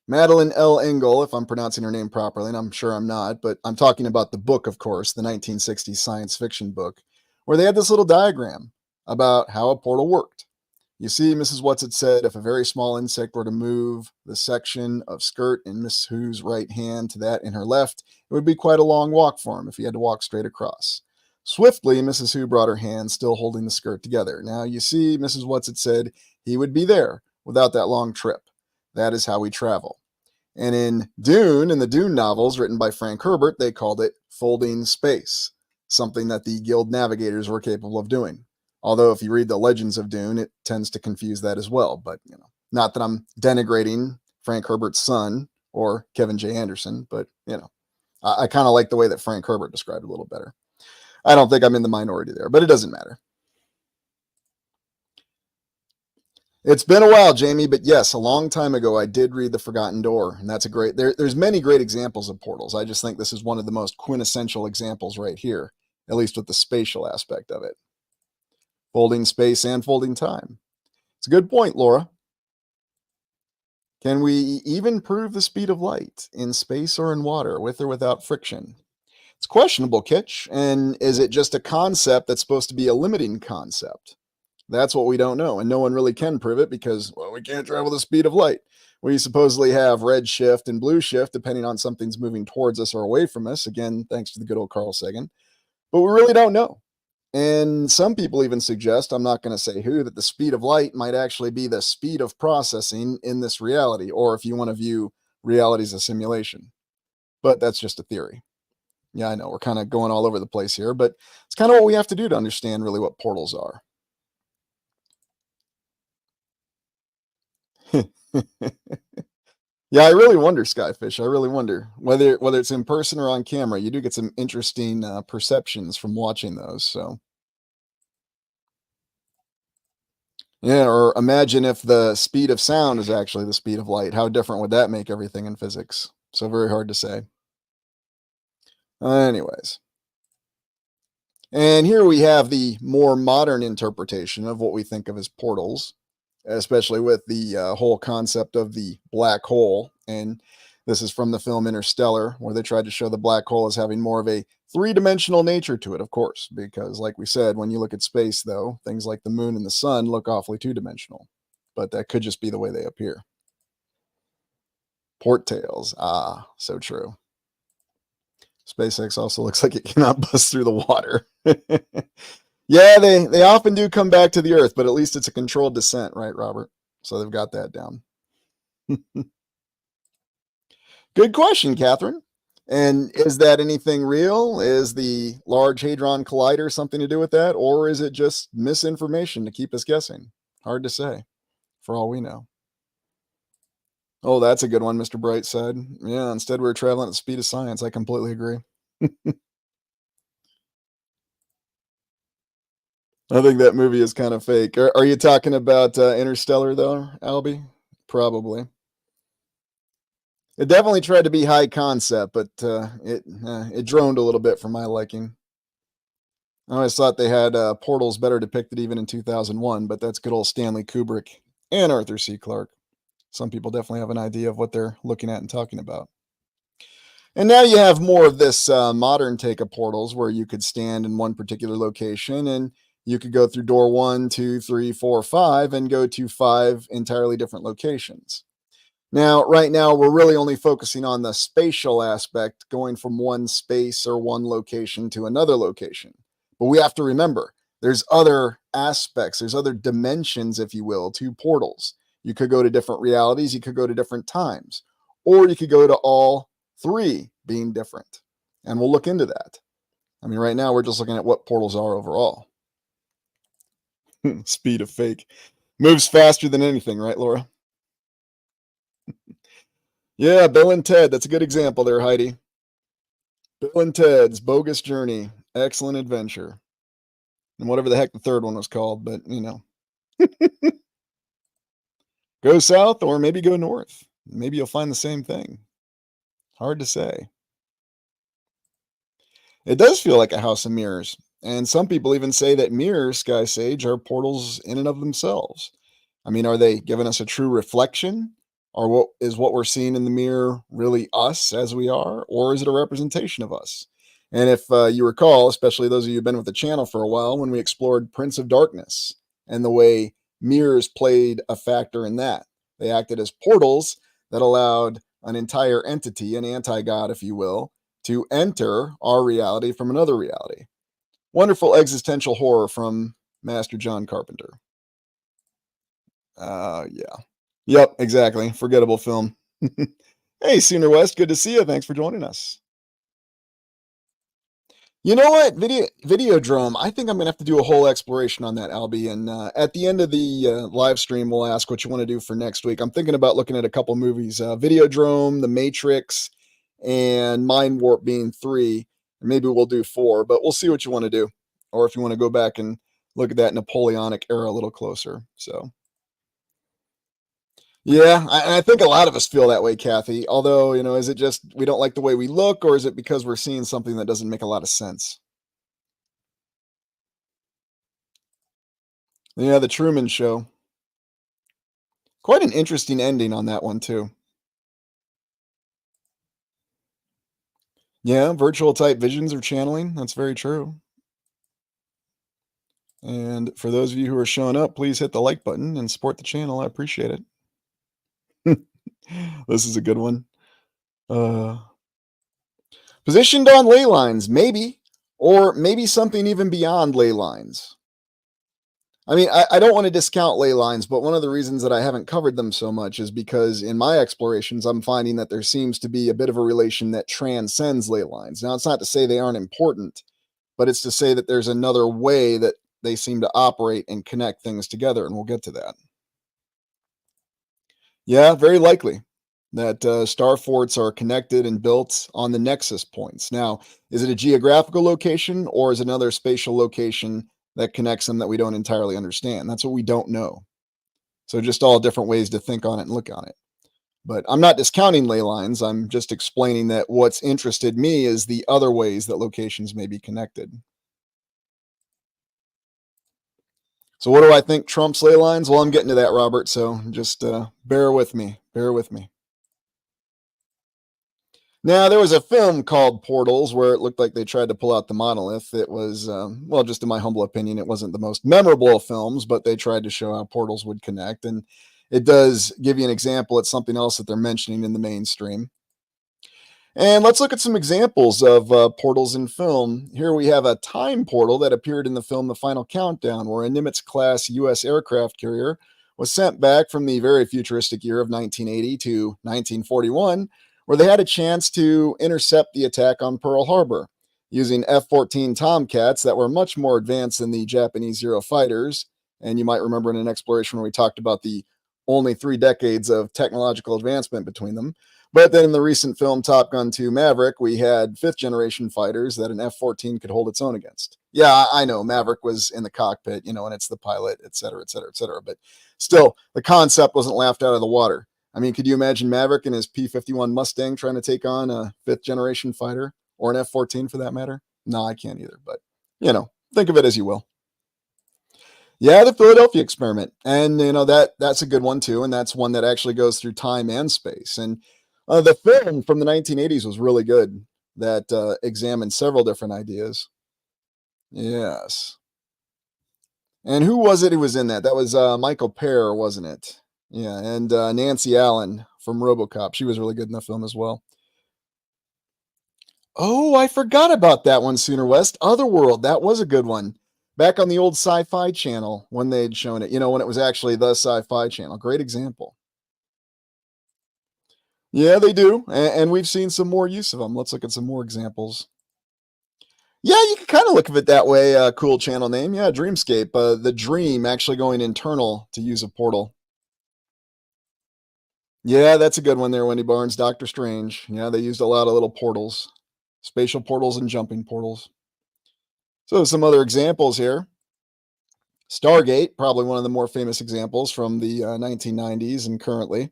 Madeline L. Engel, if I'm pronouncing her name properly, and I'm sure I'm not, but I'm talking about the book, of course, the 1960s science fiction book, where they had this little diagram about how a portal worked. You see, Mrs. What's It said, if a very small insect were to move the section of skirt in Miss Who's right hand to that in her left, it would be quite a long walk for him if he had to walk straight across. Swiftly, Mrs. Who brought her hand, still holding the skirt together. Now, you see, Mrs. What's It said, he would be there without that long trip. That is how we travel. And in Dune, in the Dune novels written by Frank Herbert, they called it folding space, something that the guild navigators were capable of doing. Although if you read the Legends of Dune, it tends to confuse that as well. But, you know, not that I'm denigrating Frank Herbert's son or Kevin J. Anderson, but, you know, I kind of like the way that Frank Herbert described it a little better. I don't think I'm in the minority there, but it doesn't matter. It's been a while, Jamie, but yes, a long time ago I did read The Forgotten Door, and that's a great. There's many great examples of portals. I just think this is one of the most quintessential examples right here, at least with the spatial aspect of it. Folding space and folding time. It's a good point, Laura. Can we even prove the speed of light in space or in water, with or without friction? It's questionable, Kitch. And is it just a concept that's supposed to be a limiting concept? That's what we don't know. And no one really can prove it because, well, we can't travel the speed of light. We supposedly have red shift and blue shift depending on something's moving towards us or away from us. Again, thanks to the good old Carl Sagan. But we really don't know. And some people even suggest, I'm not going to say who, that the speed of light might actually be the speed of processing in this reality, or if you want to view reality as a simulation. But that's just a theory. Yeah, I know we're kind of going all over the place here, but it's kind of what we have to do to understand really what portals are. Yeah, I really wonder, Skyfish. I really wonder whether it's in person or on camera. You do get some interesting perceptions from watching those. So yeah, or imagine if the speed of sound is actually the speed of light. How different would that make everything in physics? So very hard to say. Anyways, and here we have the more modern interpretation of what we think of as portals, especially with the whole concept of the black hole. And this is from the film Interstellar, where they tried to show the black hole as having more of a 3-dimensional nature to it, of course, because, like we said, when you look at space, though, things like the moon and the sun look awfully 2-dimensional. But that could just be the way they appear. Port tails. Ah, so true. SpaceX also looks like it cannot bust through the water. Yeah, they often do come back to the Earth, but at least it's a controlled descent, right, Robert? So they've got that down. Good question, Catherine. And is that anything real? Is the Large Hadron Collider something to do with that? Or is it just misinformation to keep us guessing? Hard to say, for all we know. Oh, that's a good one, Mr. Brightside. Yeah, instead we're traveling at the speed of science. I completely agree. I think that movie is kind of fake. Are you talking about Interstellar, though, Albie? Probably. It definitely tried to be high concept, but it droned a little bit for my liking. I always thought they had portals better depicted even in 2001, but that's good old Stanley Kubrick and Arthur C. Clarke. Some people definitely have an idea of what they're looking at and talking about. And now you have more of this modern take of portals where you could stand in one particular location and you could go through door 1, 2, 3, 4, 5 and go to 5 entirely different locations. Now, right now, we're really only focusing on the spatial aspect, going from one space or one location to another location. But we have to remember there's other aspects, there's other dimensions, if you will, to portals. You could go to different realities, you could go to different times, or you could go to all three being different. And we'll look into that. I mean, right now, we're just looking at what portals are overall. Speed of fake moves faster than anything, right, Laura? Yeah, Bill and Ted. That's a good example there, Heidi. Bill and Ted's Bogus Journey. Excellent adventure. And whatever the heck the third one was called, but go south or maybe go north. Maybe you'll find the same thing. Hard to say. It does feel like a house of mirrors. And some people even say that mirrors, Sky Sage, are portals in and of themselves. I mean, are they giving us a true reflection? Or what we're seeing in the mirror really us as we are? Or is it a representation of us? And if you recall, especially those of you who've been with the channel for a while, when we explored Prince of Darkness and the way mirrors played a factor in that, they acted as portals that allowed an entire entity, an anti-god, if you will, to enter our reality from another reality. Wonderful existential horror from Master John Carpenter. Yeah. Yep, exactly. Forgettable film. Hey, Sooner West, good to see you. Thanks for joining us. You know what? Videodrome. I think I'm gonna have to do a whole exploration on that, Albie. And at the end of the live stream, we'll ask what you want to do for next week. I'm thinking about looking at a couple movies: Videodrome, The Matrix, and Mind Warp being 3. Maybe we'll do 4, but we'll see what you want to do, or if you want to go back and look at that Napoleonic era a little closer. So. Yeah, I think a lot of us feel that way, Kathy. Although, is it just we don't like the way we look, or is it because we're seeing something that doesn't make a lot of sense? Yeah, The Truman Show. Quite an interesting ending on that one, too. Yeah, virtual type visions or channeling. That's very true. And for those of you who are showing up, please hit the like button and support the channel. I appreciate it. This is a good one. Uh, Positioned on ley lines, maybe. Or maybe something even beyond ley lines. I mean, I don't want to discount ley lines, but one of the reasons that I haven't covered them so much is because in my explorations, I'm finding that there seems to be a bit of a relation that transcends ley lines. Now, it's not to say they aren't important, but it's to say that there's another way that they seem to operate and connect things together, and we'll get to that. Yeah, very likely that star forts are connected and built on the nexus points. Now, is it a geographical location or is it another spatial location that connects them that we don't entirely understand? That's what we don't know. So just all different ways to think on it and look on it. But I'm not discounting ley lines. I'm just explaining that what's interested me is the other ways that locations may be connected. So what do I think trumps ley lines? Well, I'm getting to that, Robert. So just bear with me. Bear with me. Now, there was a film called Portals where it looked like they tried to pull out the monolith. It was, well, just in my humble opinion, it wasn't the most memorable of films, but they tried to show how portals would connect. And it does give you an example. It's something else that they're mentioning in the mainstream. And let's look at some examples of portals in film. Here we have a time portal that appeared in the film The Final Countdown, where a Nimitz class U.S. aircraft carrier was sent back from the very futuristic year of 1980 to 1941, where they had a chance to intercept the attack on Pearl Harbor using F 14 Tomcats that were much more advanced than the Japanese Zero fighters. And you might remember in an exploration where we talked about the only 3 decades of technological advancement between them. But then in the recent film Top Gun 2 Maverick, we had fifth generation fighters that an F 14 could hold its own against. Yeah, I know Maverick was in the cockpit, and it's the pilot, et cetera, et cetera, et cetera. But still, the concept wasn't laughed out of the water. I mean, could you imagine Maverick and his P 51 Mustang trying to take on a fifth generation fighter or an F 14 for that matter? No, I can't either. But, think of it as you will. Yeah, the Philadelphia experiment. And that's a good one too, and that's one that actually goes through time and space. And the film from the 1980s was really good that examined several different ideas. Yes. And who was it who was in that? That was Michael Pear, wasn't it? Yeah, and Nancy Allen from RoboCop. She was really good in the film as well. Oh, I forgot about that one, Sooner West. Otherworld, that was a good one. Back on the old Sci-Fi Channel when they'd shown it, when it was actually the Sci-Fi Channel. Great example. Yeah, they do, and we've seen some more use of them. Let's look at some more examples. Yeah, you can kind of look at it that way. Cool channel name. Yeah, Dreamscape. The Dream actually going internal to use a portal. Yeah, that's a good one there, Wendy Barnes. Doctor Strange. Yeah, they used a lot of little portals, spatial portals and jumping portals. So some other examples here. Stargate, probably one of the more famous examples from the 1990s and currently.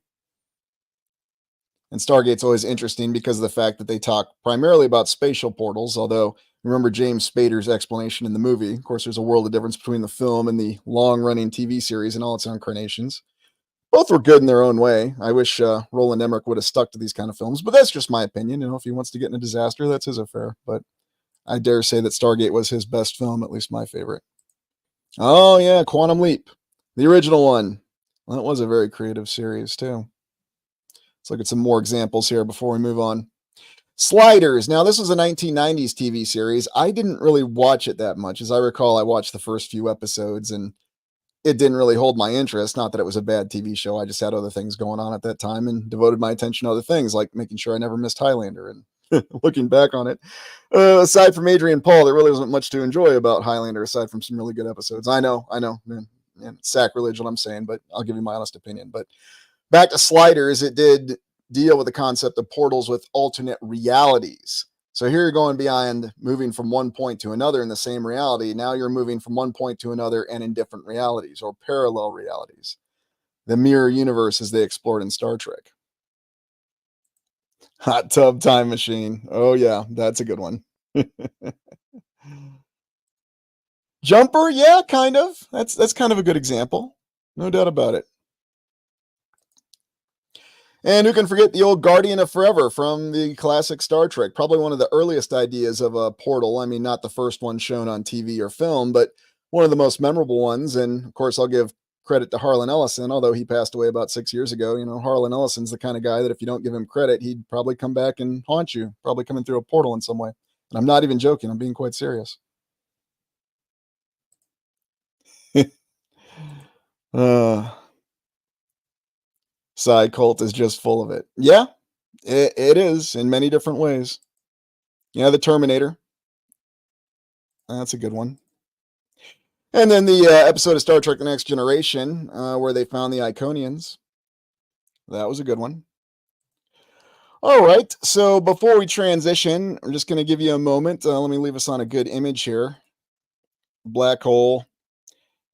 And Stargate's always interesting because of the fact that they talk primarily about spatial portals, although remember James Spader's explanation in the movie. Of course, there's a world of difference between the film and the long-running TV series and all its incarnations. Both were good in their own way. I wish Roland Emmerich would have stuck to these kind of films, but that's just my opinion. If he wants to get in a disaster, that's his affair. But I dare say that Stargate was his best film, at least my favorite. Oh, yeah, Quantum Leap, the original one. Well, that was a very creative series, too. Let's look at some more examples here before we move on. Sliders. Now, this was a 1990s TV series. I didn't really watch it that much. As I recall, I watched the first few episodes and it didn't really hold my interest. Not that it was a bad TV show. I just had other things going on at that time and devoted my attention to other things, like making sure I never missed Highlander. And looking back on it, aside from Adrian Paul, there really wasn't much to enjoy about Highlander aside from some really good episodes. I know, man, sacrilege what I'm saying, but I'll give you my honest opinion. But back to Sliders, it did deal with the concept of portals with alternate realities. So here you're going beyond moving from one point to another in the same reality. Now you're moving from one point to another and in different realities or parallel realities. The mirror universe as they explored in Star Trek. Hot tub time machine. Oh yeah, that's a good one. Jumper, yeah, kind of. That's kind of a good example. No doubt about it. And who can forget the old Guardian of Forever from the classic Star Trek? Probably one of the earliest ideas of a portal. I mean, not the first one shown on TV or film, but one of the most memorable ones. And of course, I'll give credit to Harlan Ellison, although he passed away about 6 years ago. Harlan Ellison's the kind of guy that if you don't give him credit, he'd probably come back and haunt you, probably coming through a portal in some way. And I'm not even joking, I'm being quite serious. uh, Psy cult is just full of it. Yeah, it is in many different ways. Yeah, the Terminator. That's a good one. And then the episode of Star Trek: The Next Generation, where they found the Iconians. That was a good one. All right. So before we transition, I'm just going to give you a moment. Let me leave us on a good image here. Black hole.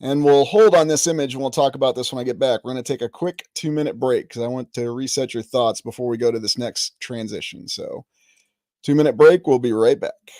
And we'll hold on this image and we'll talk about this when I get back. We're going to take a quick 2-minute break because I want to reset your thoughts before we go to this next transition. So 2-minute break. We'll be right back.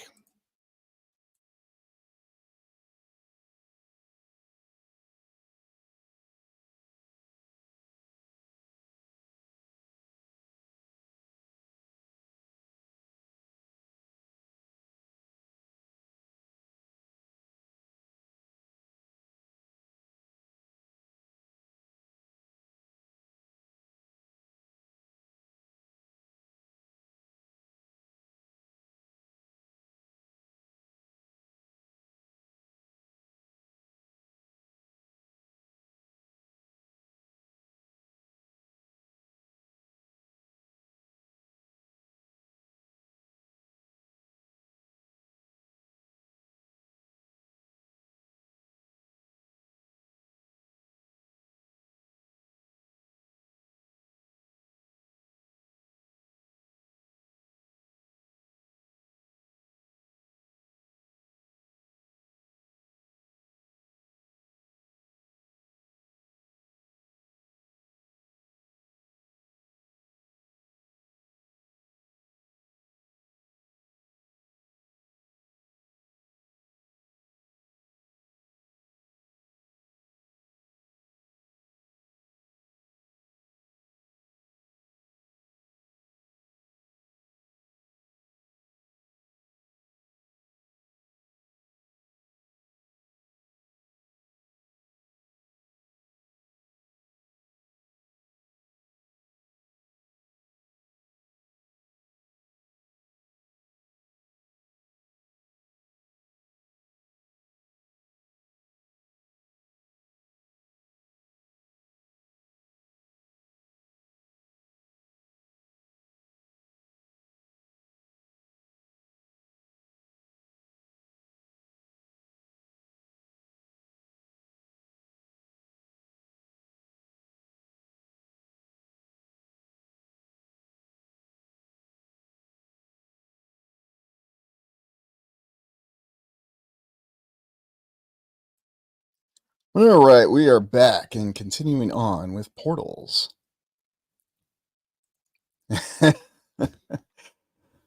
All right, we are back and continuing on with portals.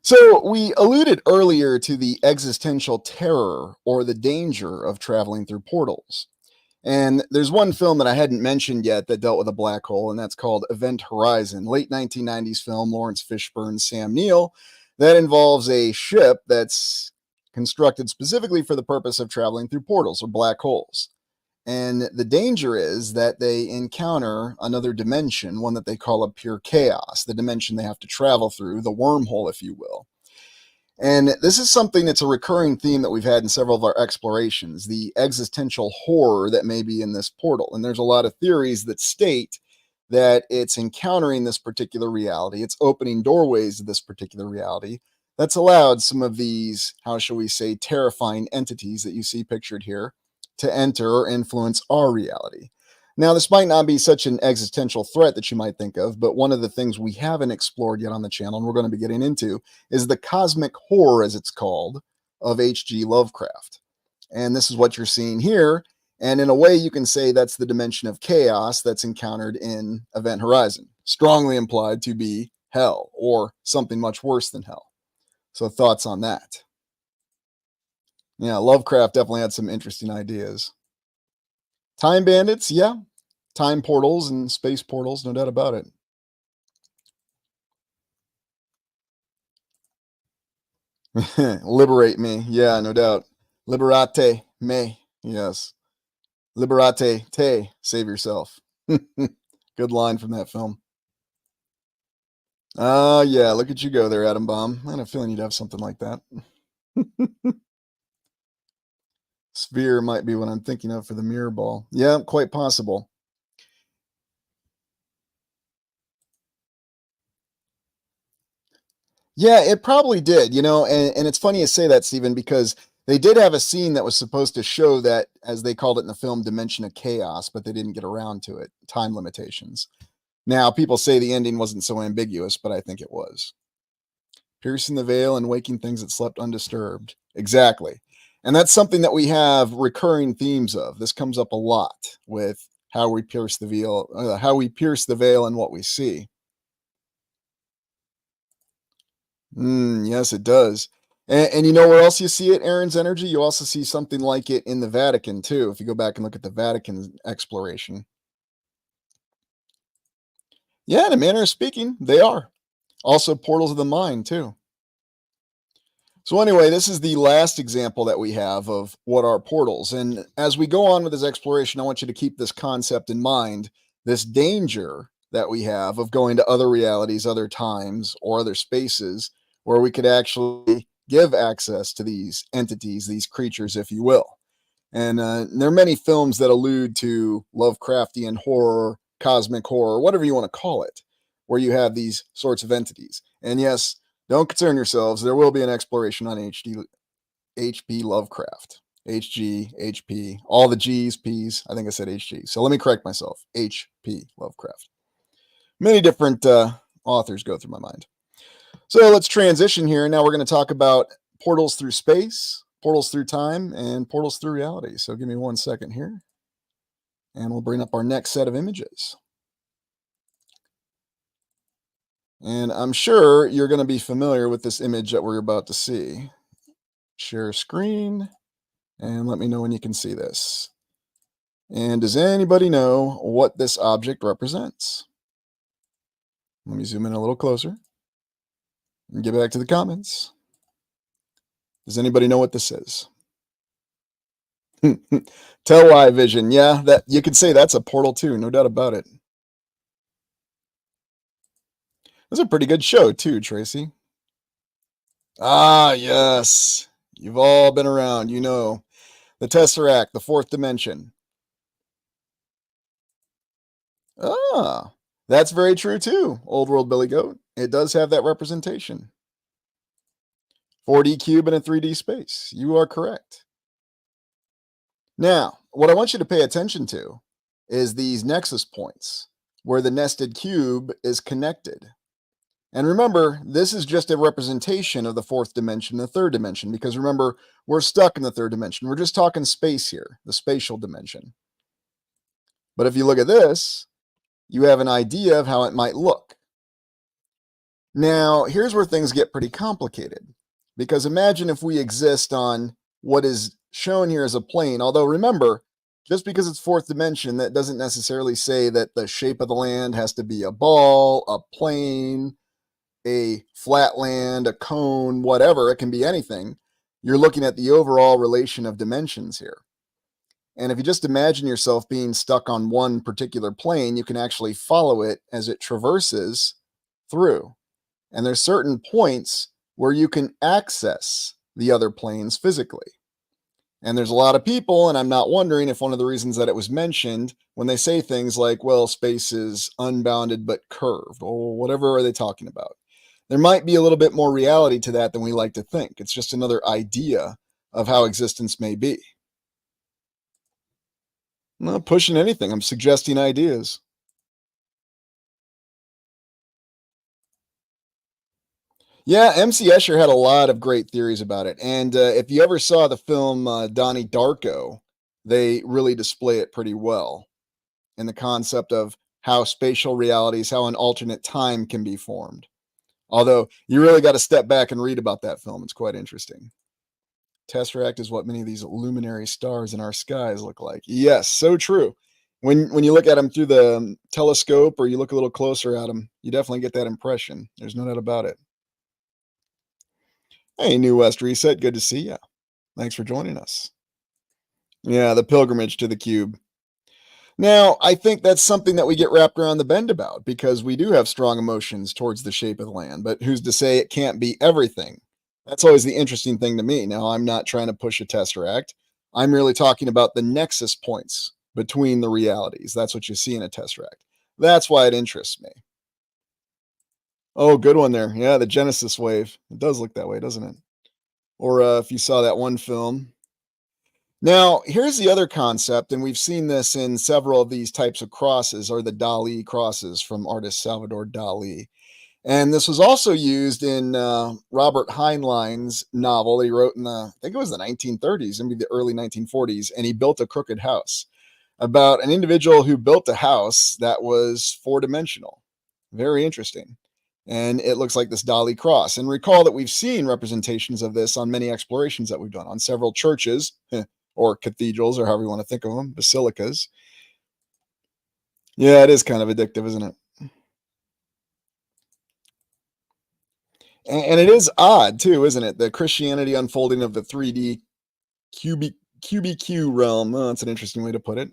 So, we alluded earlier to the existential terror or the danger of traveling through portals. And there's one film that I hadn't mentioned yet that dealt with a black hole, and that's called Event Horizon, late 1990s film, Lawrence Fishburne, Sam Neill, that involves a ship that's constructed specifically for the purpose of traveling through portals or black holes. And the danger is that they encounter another dimension, one that they call a pure chaos, the dimension they have to travel through, the wormhole, if you will. And this is something that's a recurring theme that we've had in several of our explorations, the existential horror that may be in this portal. And there's a lot of theories that state that it's encountering this particular reality, it's opening doorways to this particular reality that's allowed some of these, how shall we say, terrifying entities that you see pictured here to enter or influence our reality. Now, this might not be such an existential threat that you might think of, but one of the things we haven't explored yet on the channel, and we're going to be getting into, is the cosmic horror, as it's called, of H.G. Lovecraft. And this is what you're seeing here. And in a way, you can say that's the dimension of chaos that's encountered in Event Horizon, strongly implied to be hell or something much worse than hell. So, thoughts on that? Yeah, Lovecraft definitely had some interesting ideas. Time bandits, yeah. Time portals and space portals, no doubt about it. Liberate me, yeah, no doubt. Liberate me, yes. Liberate te, save yourself. Good line from that film. Yeah, look at you go there, Atom Bomb. I had a feeling you'd have something like that. Sphere might be what I'm thinking of for the mirror ball. Yeah, quite possible. Yeah, it probably did, and it's funny you say that, Stephen, because they did have a scene that was supposed to show that, as they called it in the film, dimension of chaos, but they didn't get around to it. Time limitations. Now, people say the ending wasn't so ambiguous, but I think it was. Piercing the veil and waking things that slept undisturbed. Exactly. And that's something that we have recurring themes of. This comes up a lot with how we pierce the veil, and what we see. Yes, it does. And you know where else you see it, Aaron's energy? You also see something like it in the Vatican, too, if you go back and look at the Vatican exploration. Yeah, in a manner of speaking, they are. Also, portals of the mind, too. So, anyway, this is the last example that we have of what are portals. And as we go on with this exploration, I want you to keep this concept in mind, this danger that we have of going to other realities, other times, or other spaces where we could actually give access to these entities, these creatures, if you will. And there are many films that allude to Lovecraftian horror, cosmic horror, whatever you want to call it, where you have these sorts of entities. And yes, don't concern yourselves. There will be an exploration on H.P. Lovecraft. HG, HP, all the G's, P's. I think I said HG. So let me correct myself. H.P. Lovecraft. Many different authors go through my mind. So let's transition here. Now we're going to talk about portals through space, portals through time, and portals through reality. So give me 1 second here. And we'll bring up our next set of images. And I'm sure you're going to be familiar with this image that we're about to see. Share screen, and let me know when you can see this. And does anybody know what this object represents? Let me zoom in a little closer and get back to the comments. Does anybody know what this is? Tell vision. Yeah, that you could say that's a portal too, no doubt about it. It's a pretty good show too, Tracy. Ah, yes. You've all been around, The Tesseract, the fourth dimension. Ah, that's very true too, Old World Billy Goat. It does have that representation. 4D cube in a 3D space. You are correct. Now, what I want you to pay attention to is these nexus points where the nested cube is connected. And remember, this is just a representation of the fourth dimension, the third dimension, because remember, we're stuck in the third dimension. We're just talking space here, the spatial dimension. But if you look at this, you have an idea of how it might look. Now, here's where things get pretty complicated. Because imagine if we exist on what is shown here as a plane, although remember, just because it's fourth dimension, that doesn't necessarily say that the shape of the land has to be a ball, a plane, a flat land, a cone, whatever. It can be anything. You're looking at the overall relation of dimensions here. And if you just imagine yourself being stuck on one particular plane, you can actually follow it as it traverses through. And there's certain points where you can access the other planes physically. And there's a lot of people, and I'm not wondering if one of the reasons that it was mentioned when they say things like, well, space is unbounded but curved, or whatever are they talking about? There might be a little bit more reality to that than we like to think. It's just another idea of how existence may be. I'm not pushing anything, I'm suggesting ideas. Yeah, MC Escher had a lot of great theories about it. And if you ever saw the film Donnie Darko, they really display it pretty well in the concept of how spatial realities, how an alternate time can be formed. Although you really got to step back and read about that film. It's quite interesting. Tesseract is what many of these luminary stars in our skies look like. Yes, so true. When you look at them through the telescope or you look a little closer at them, you definitely get that impression. There's no doubt about it. Hey, New West Reset, good to see you. Thanks for joining us. Yeah, the pilgrimage to the cube. Now, I think that's something that we get wrapped around the bend about because we do have strong emotions towards the shape of the land, but who's to say it can't be everything? That's always the interesting thing to me. Now, I'm not trying to push a tesseract. I'm really talking about the nexus points between the realities. That's what you see in a tesseract. That's why it interests me. Oh, good one there. Yeah, the Genesis wave. It does look that way, doesn't it? Or if you saw that one film. Now, here's the other concept, and we've seen this in several of these types of crosses, or the Dali crosses from artist Salvador Dali. And this was also used in Robert Heinlein's novel that he wrote in I think it was the 1930s, maybe the early 1940s, and he built a crooked house about an individual who built a house that was four-dimensional. Very interesting. And it looks like this Dali cross. And recall that we've seen representations of this on many explorations that we've done on several churches or cathedrals, or however you want to think of them, basilicas. Yeah, it is kind of addictive, isn't it? And it is odd too, isn't it? The Christianity unfolding of the 3D QBQ realm. Oh, that's an interesting way to put it.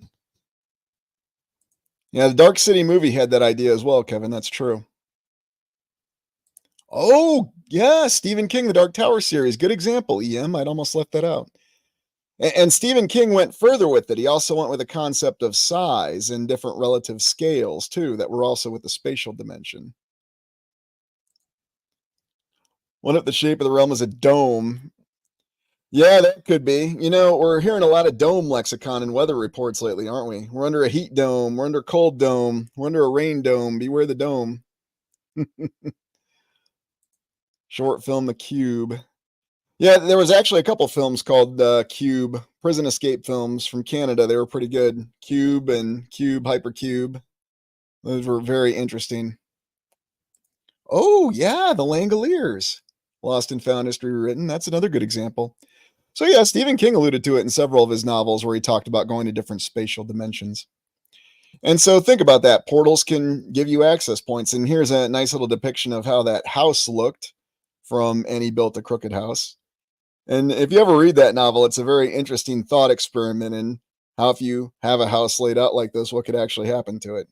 Yeah, the Dark City movie had that idea as well, Kevin. That's true. Oh, yeah, Stephen King, the Dark Tower series. Good example, EM. I'd almost left that out. And Stephen King went further with it. He also went with a concept of size and different relative scales, too, that were also with the spatial dimension. What if the shape of the realm is a dome? Yeah, that could be. You know, we're hearing a lot of dome lexicon in weather reports lately, aren't we? We're under a heat dome. We're under a cold dome. We're under a rain dome. Beware the dome. Short film, The Cube. Yeah, there was actually a couple films called Cube, prison escape films from Canada. They were pretty good. Cube and Cube, Hypercube. Those were very interesting. Oh, yeah, the Langoliers. Lost and Found History Rewritten. That's another good example. So, yeah, Stephen King alluded to it in several of his novels where he talked about going to different spatial dimensions. And so think about that. Portals can give you access points. And here's a nice little depiction of how that house looked from And He Built a Crooked House. And if you ever read that novel, it's a very interesting thought experiment in how if you have a house laid out like this, what could actually happen to it.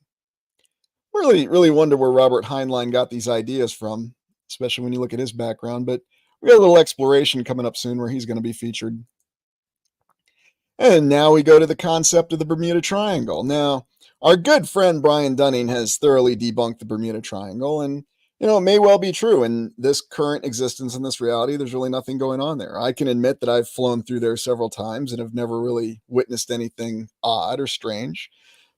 Really wonder where Robert Heinlein got these ideas from, especially when you look at his background. But we got a little exploration coming up soon where he's going to be featured. And now we go to the concept of the Bermuda Triangle. Now, our good friend Brian Dunning has thoroughly debunked the Bermuda Triangle, and it may well be true. In this current existence in this reality, there's really nothing going on there. I can admit that I've flown through there several times and have never really witnessed anything odd or strange.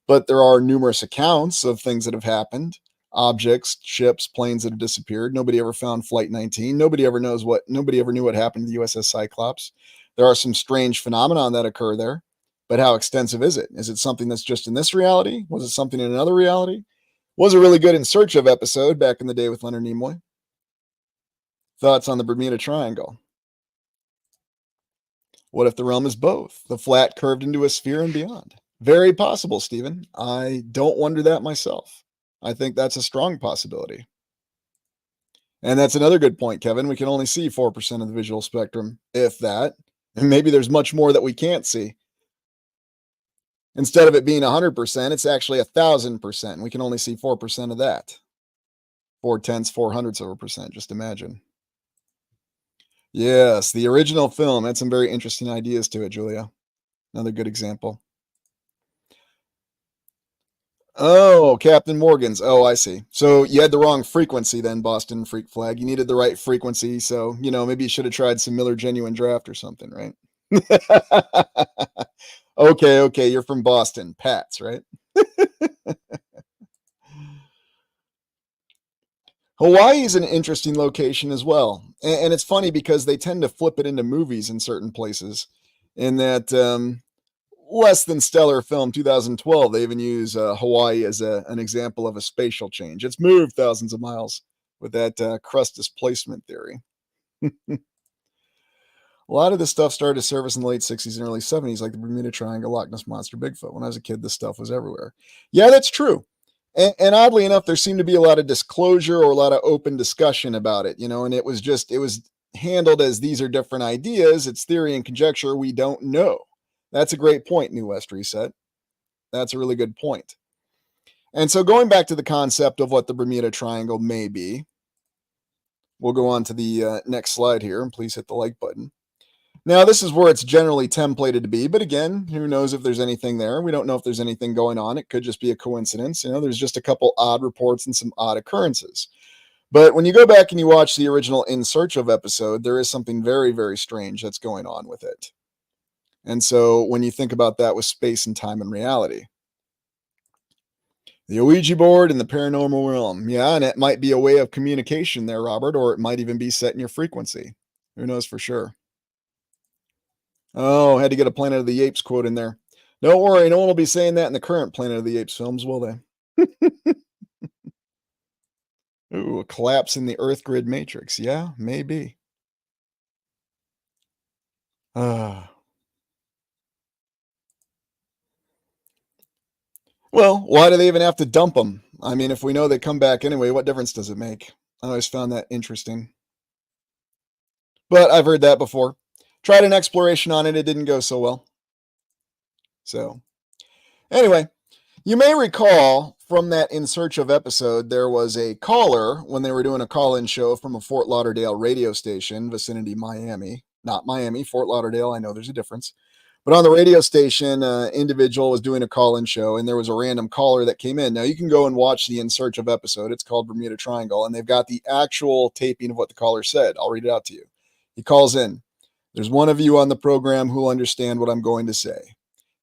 But there are numerous accounts of things that have happened, objects, ships, planes that have disappeared. Nobody ever found Flight 19. Nobody ever knew what happened to the USS Cyclops. There are some strange phenomena that occur there. But how extensive is it? Is it something that's just in this reality? Was it something in another reality? Was a really good In Search of episode back in the day with Leonard Nimoy. Thoughts on the Bermuda Triangle? What if the realm is both, the flat curved into a sphere and beyond? Very possible, Stephen. I don't wonder that myself. I think that's a strong possibility. And that's another good point, Kevin. We can only see 4% of the visual spectrum, if that. And maybe there's much more that we can't see. Instead of it being 100%, it's actually 1,000%. We can only see 4% of that. 4/10, 400ths of a percent. Just imagine. Yes, the original film had some very interesting ideas to it, Julia. Another good example. Oh, Captain Morgan's. Oh, I see. So you had the wrong frequency then, Boston Freak Flag. You needed the right frequency. So, maybe you should have tried some Miller Genuine Draft or something, right? Okay. You're from Boston. Pats, right? Hawaii is an interesting location as well. And it's funny because they tend to flip it into movies in certain places. In that less than stellar film 2012, they even use Hawaii as an example of a spatial change. It's moved thousands of miles with that crust displacement theory. A lot of this stuff started to surface in the late 60s and early 70s, like the Bermuda Triangle, Loch Ness Monster, Bigfoot. When I was a kid, this stuff was everywhere. Yeah, that's true. And oddly enough, there seemed to be a lot of disclosure or a lot of open discussion about it, and it was handled as these are different ideas. It's theory and conjecture. We don't know. That's a great point, New West Reset. That's a really good point. And so going back to the concept of what the Bermuda Triangle may be, we'll go on to the next slide here, and please hit the like button. Now, this is where it's generally templated to be, but again, who knows if there's anything there? We don't know if there's anything going on. It could just be a coincidence. There's just a couple odd reports and some odd occurrences. But when you go back and you watch the original In Search of episode, there is something very, very strange that's going on with it. And so when you think about that with space and time and reality, the Ouija board and the paranormal realm. Yeah, and it might be a way of communication there, Robert, or it might even be set in your frequency. Who knows for sure? Oh, had to get a Planet of the Apes quote in there. Don't worry, no one will be saying that in the current Planet of the Apes films, will they? Ooh, a collapse in the Earth grid matrix. Yeah, maybe. Well, why do they even have to dump them? I mean, if we know they come back anyway, what difference does it make? I always found that interesting. But I've heard that before. Tried an exploration on it, it didn't go so well. So, anyway, you may recall from that In Search of episode, there was a caller when they were doing a call-in show from a Fort Lauderdale radio station, vicinity Miami. Not Miami, Fort Lauderdale. I know there's a difference. But on the radio station, individual was doing a call-in show, and there was a random caller that came in. Now, you can go and watch the In Search of episode. It's called Bermuda Triangle, and they've got the actual taping of what the caller said. I'll read it out to you. He calls in. There's one of you on the program who will understand what I'm going to say.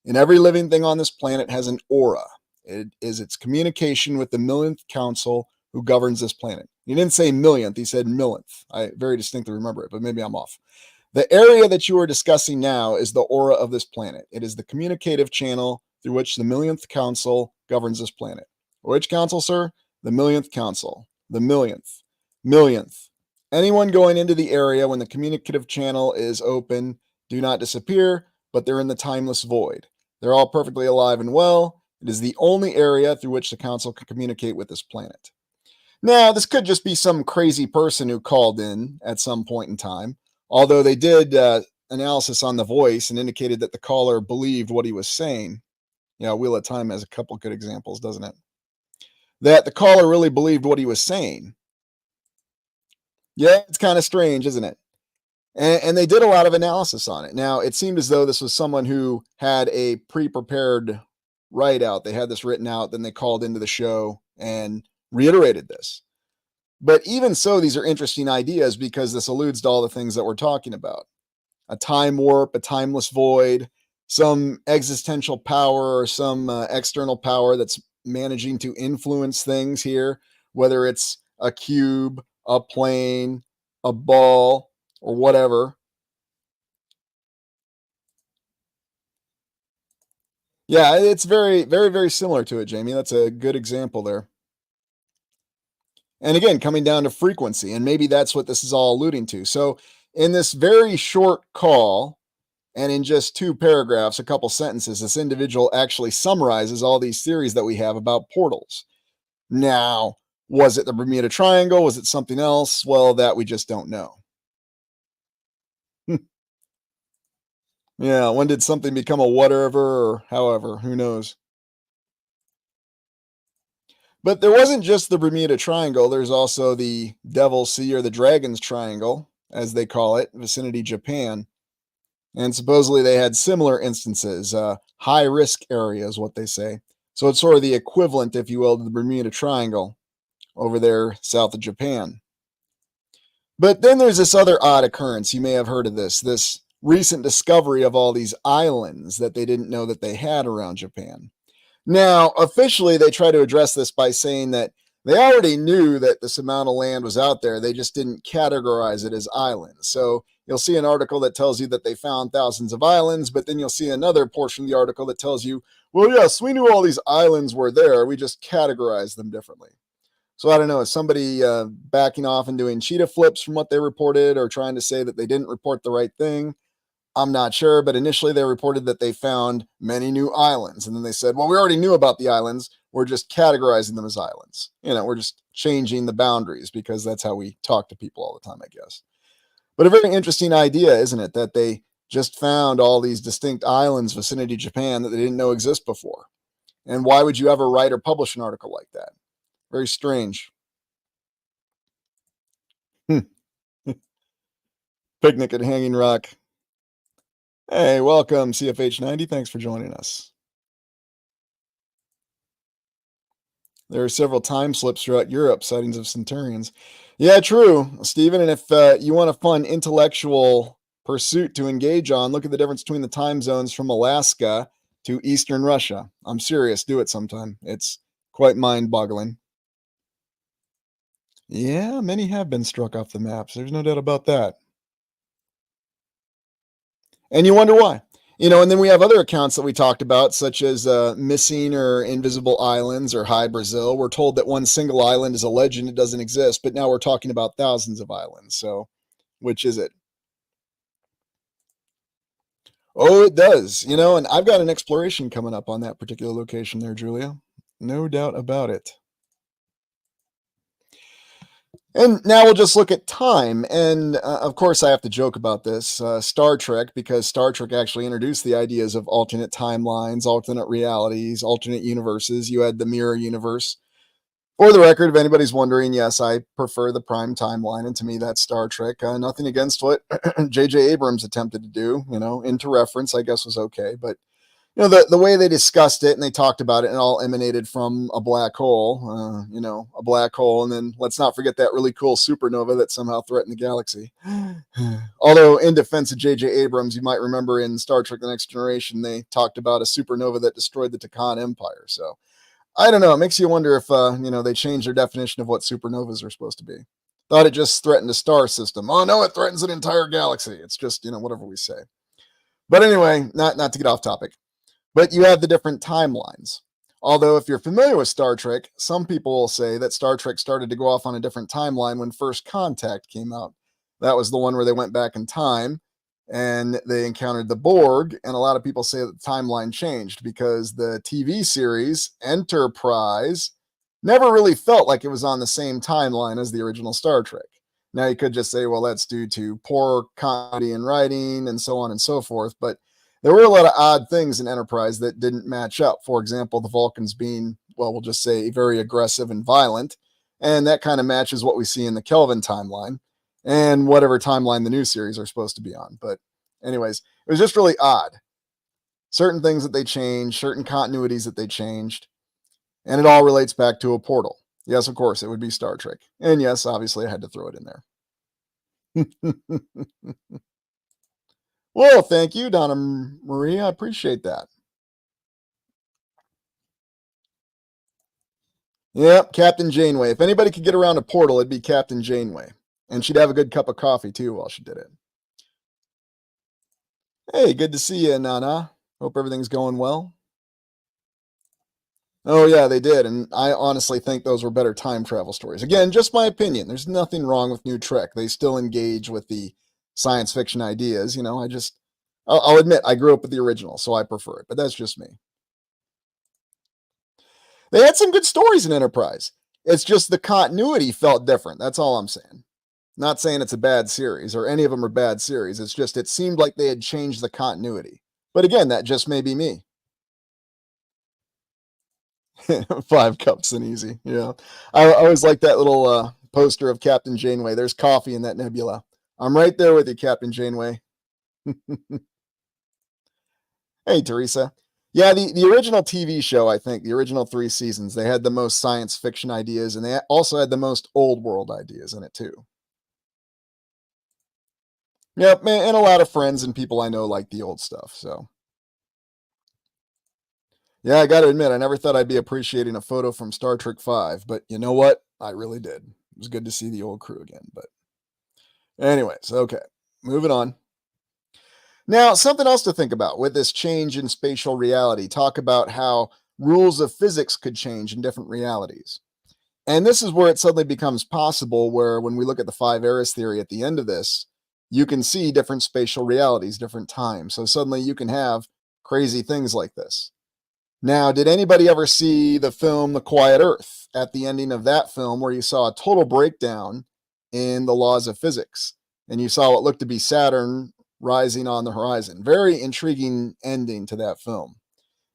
And every living thing on this planet has an aura. It is its communication with the millionth council who governs this planet. He didn't say millionth, he said millionth. I very distinctly remember it, but maybe I'm off. The area that you are discussing now is the aura of this planet. It is the communicative channel through which the millionth council governs this planet. Which council, sir? The millionth council. The millionth. Millionth. Anyone going into the area when the communicative channel is open do not disappear, but they're in the timeless void. They're all perfectly alive and well. It is the only area through which the council can communicate with this planet. Now, this could just be some crazy person who called in at some point in time, although they did analysis on the voice and indicated that the caller believed what he was saying. Yeah, Wheel of Time has a couple good examples, doesn't it? That the caller really believed what he was saying. Yeah, it's kind of strange, isn't it? And they did a lot of analysis on it. Now, it seemed as though this was someone who had a pre-prepared write-out. They had this written out, then they called into the show and reiterated this. But even so, these are interesting ideas because this alludes to all the things that we're talking about. A time warp, a timeless void, some existential power or some external power that's managing to influence things here, whether it's a cube, a plane, a ball, or whatever. Yeah, it's very, very, very similar to it, Jamie. That's a good example there. And again, coming down to frequency, and maybe that's what this is all alluding to. So, in this very short call, and in just two paragraphs, a couple sentences, this individual actually summarizes all these theories that we have about portals. Now, was it the Bermuda Triangle? Was it something else? Well, that we just don't know. Yeah, when did something become a whatever or however? Who knows? But there wasn't just the Bermuda Triangle. There's also the Devil's Sea or the Dragon's Triangle, as they call it, vicinity Japan. And supposedly they had similar instances, high risk areas, what they say. So it's sort of the equivalent, if you will, to the Bermuda Triangle over there south of Japan. But then there's this other odd occurrence. You may have heard of this recent discovery of all these islands that they didn't know that they had around Japan. Now, officially, they try to address this by saying that they already knew that this amount of land was out there. They just didn't categorize it as islands. So you'll see an article that tells you that they found thousands of islands, but then you'll see another portion of the article that tells you, well, yes, we knew all these islands were there. We just categorized them differently. So I don't know, is somebody backing off and doing cheetah flips from what they reported or trying to say that they didn't report the right thing? I'm not sure, but initially they reported that they found many new islands. And then they said, well, we already knew about the islands. We're just categorizing them as islands. We're just changing the boundaries because that's how we talk to people all the time, I guess. But a very interesting idea, isn't it? That they just found all these distinct islands vicinity Japan that they didn't know exist before. And why would you ever write or publish an article like that? Very strange. Picnic at Hanging Rock. Hey, welcome, CFH90. Thanks for joining us. There are several time slips throughout Europe, sightings of centurions. Yeah, true, Stephen. And if you want a fun intellectual pursuit to engage on, look at the difference between the time zones from Alaska to Eastern Russia. I'm serious. Do it sometime. It's quite mind boggling. Yeah, many have been struck off the maps. There's no doubt about that. And you wonder why. And then we have other accounts that we talked about, such as missing or invisible islands or High Brazil. We're told that one single island is a legend, it doesn't exist, but now we're talking about thousands of islands. So, which is it? Oh, it does. And I've got an exploration coming up on that particular location there, Julia. No doubt about it. And now we'll just look at time. And of course, I have to joke about this Star Trek, because Star Trek actually introduced the ideas of alternate timelines, alternate realities, alternate universes. You had the mirror universe. For the record, if anybody's wondering, yes, I prefer the prime timeline. And to me, that's Star Trek. Nothing against what J.J. Abrams attempted to do, into reference, I guess was okay. But the way they discussed it and they talked about it, and it all emanated from a black hole, a black hole. And then let's not forget that really cool supernova that somehow threatened the galaxy. Although, in defense of J.J. Abrams, you might remember in Star Trek The Next Generation, they talked about a supernova that destroyed the Takan Empire. So I don't know. It makes you wonder if, they changed their definition of what supernovas are supposed to be. Thought it just threatened a star system. Oh, no, it threatens an entire galaxy. It's just, whatever we say. But anyway, not to get off topic. But you have the different timelines. Although, if you're familiar with Star Trek, some people will say that Star Trek started to go off on a different timeline when First Contact came out. That was the one where they went back in time and they encountered the Borg. And a lot of people say that the timeline changed because the TV series Enterprise never really felt like it was on the same timeline as the original Star Trek. Now, you could just say, well, that's due to poor continuity in writing and so on and so forth. But there were a lot of odd things in Enterprise that didn't match up. For example, the Vulcans being, well, we'll just say very aggressive and violent. And that kind of matches what we see in the Kelvin timeline and whatever timeline the new series are supposed to be on. But anyways, it was just really odd. Certain things that they changed, certain continuities that they changed. And it all relates back to a portal. Yes, of course, it would be Star Trek. And yes, obviously, I had to throw it in there. Well, thank you, Donna Marie. I appreciate that. Yep, Captain Janeway. If anybody could get around a portal, it'd be Captain Janeway. And she'd have a good cup of coffee, too, while she did it. Hey, good to see you, Nana. Hope everything's going well. Oh, yeah, they did. And I honestly think those were better time travel stories. Again, just my opinion. There's nothing wrong with New Trek. They still engage with the science fiction ideas. I'll admit, I grew up with the original, so I prefer it, but that's just me. They had some good stories in Enterprise. It's just the continuity felt different. That's all I'm saying. Not saying it's a bad series or any of them are bad series. It's just it seemed like they had changed the continuity. But again, that just may be me. 5 cups and easy. Yeah. I always like that little poster of Captain Janeway. There's coffee in that nebula. I'm right there with you, Captain Janeway. Hey, Teresa. Yeah, the original TV show, I think, the original 3 seasons, they had the most science fiction ideas, and they also had the most old world ideas in it, too. Yep, and a lot of friends and people I know like the old stuff, so. Yeah, I gotta admit, I never thought I'd be appreciating a photo from Star Trek 5, but you know what? I really did. It was good to see the old crew again, but anyways, okay, moving on. Now, something else to think about with this change in spatial reality. Talk about how rules of physics could change in different realities. And this is where it suddenly becomes possible, where when we look at the 5 eras theory at the end of this, you can see different spatial realities, different times. So suddenly you can have crazy things like this. Now, did anybody ever see the film The Quiet Earth? At the ending of that film, where you saw a total breakdown in the laws of physics, and you saw what looked to be Saturn rising on the horizon. Very intriguing ending to that film.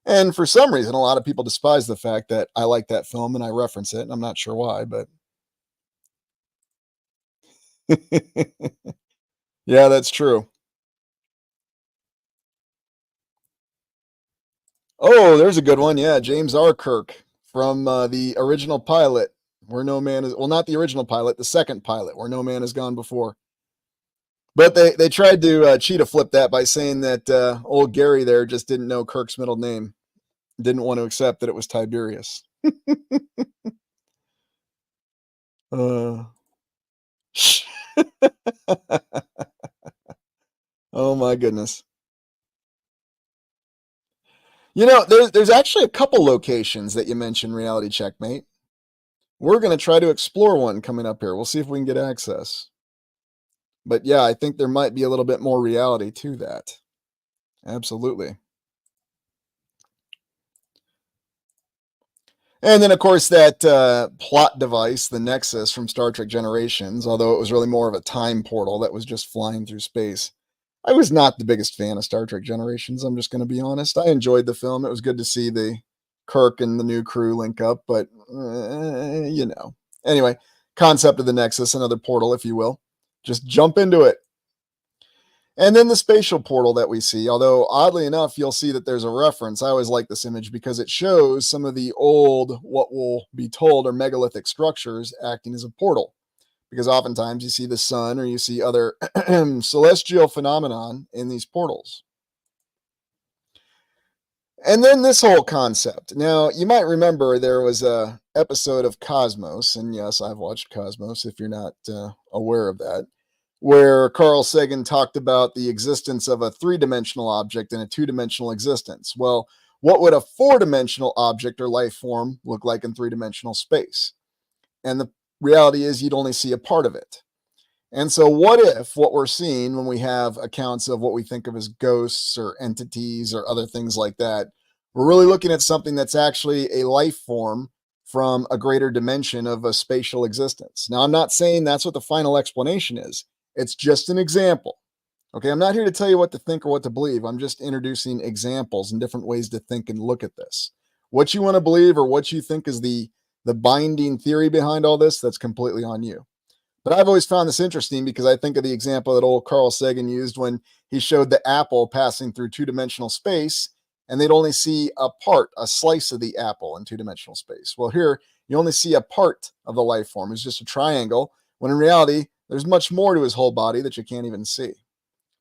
And for some reason, a lot of people despise the fact that I like that film and I reference it. And I'm not sure why, but yeah, that's true. Oh, there's a good one. Yeah, James R. Kirk from the original pilot, Where No Man Is. Well, not the original pilot, the second pilot, Where No Man Has Gone Before. But they tried to cheetah flip that by saying that old Gary there just didn't know Kirk's middle name, didn't want to accept that it was Tiberius. uh, oh my goodness. There's actually a couple locations that you mentioned, Reality Checkmate. We're going to try to explore one coming up here. We'll see if we can get access. But yeah, I think there might be a little bit more reality to that. Absolutely. And then, of course, that plot device, the Nexus from Star Trek Generations, although it was really more of a time portal that was just flying through space. I was not the biggest fan of Star Trek Generations. I'm just going to be honest. I enjoyed the film. It was good to see the Kirk and the new crew link up, but Anyway, concept of the Nexus, another portal, if you will. Just jump into it. And then the spatial portal that we see, although oddly enough, you'll see that there's a reference. I always like this image because it shows some of the old, what will be told are megalithic structures acting as a portal. Because oftentimes you see the sun or you see other celestial phenomenon in these portals. And then this whole concept. Now, you might remember there was a episode of Cosmos, and yes, I've watched Cosmos if you're not aware of that, where Carl Sagan talked about the existence of a 3-dimensional object and a 2-dimensional existence. Well, what would a 4-dimensional object or life form look like in 3-dimensional space? And the reality is you'd only see a part of it. And so, what if what we're seeing when we have accounts of what we think of as ghosts or entities or other things like that, we're really looking at something that's actually a life form from a greater dimension of a spatial existence? Now, I'm not saying that's what the final explanation is, it's just an example. Okay, I'm not here to tell you what to think or what to believe. I'm just introducing examples and different ways to think and look at this. What you want to believe or what you think is the binding theory behind all this, that's completely on you. But I've always found this interesting because I think of the example that old Carl Sagan used when he showed the apple passing through 2-dimensional space, and they'd only see a part, a slice of the apple in 2-dimensional space. Well, here you only see a part of the life form. It's just a triangle, when in reality, there's much more to his whole body that you can't even see.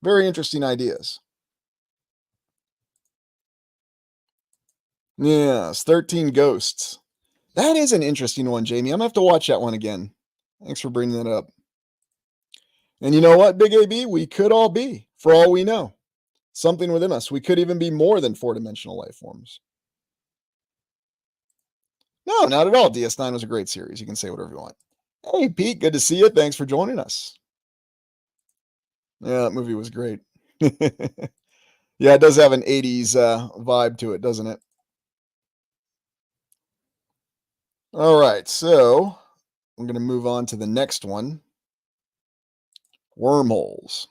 Very interesting ideas. Yes, 13 Ghosts. That is an interesting one, Jamie. I'm going to have to watch that one again. Thanks for bringing that up. And you know what, Big AB? We could all be, for all we know, something within us. We could even be more than 4-dimensional life forms. No, not at all. DS9 was a great series. You can say whatever you want. Hey, Pete, good to see you. Thanks for joining us. Yeah, that movie was great. Yeah, it does have an 80s vibe to it, doesn't it? All right, so I'm going to move on to the next one, wormholes.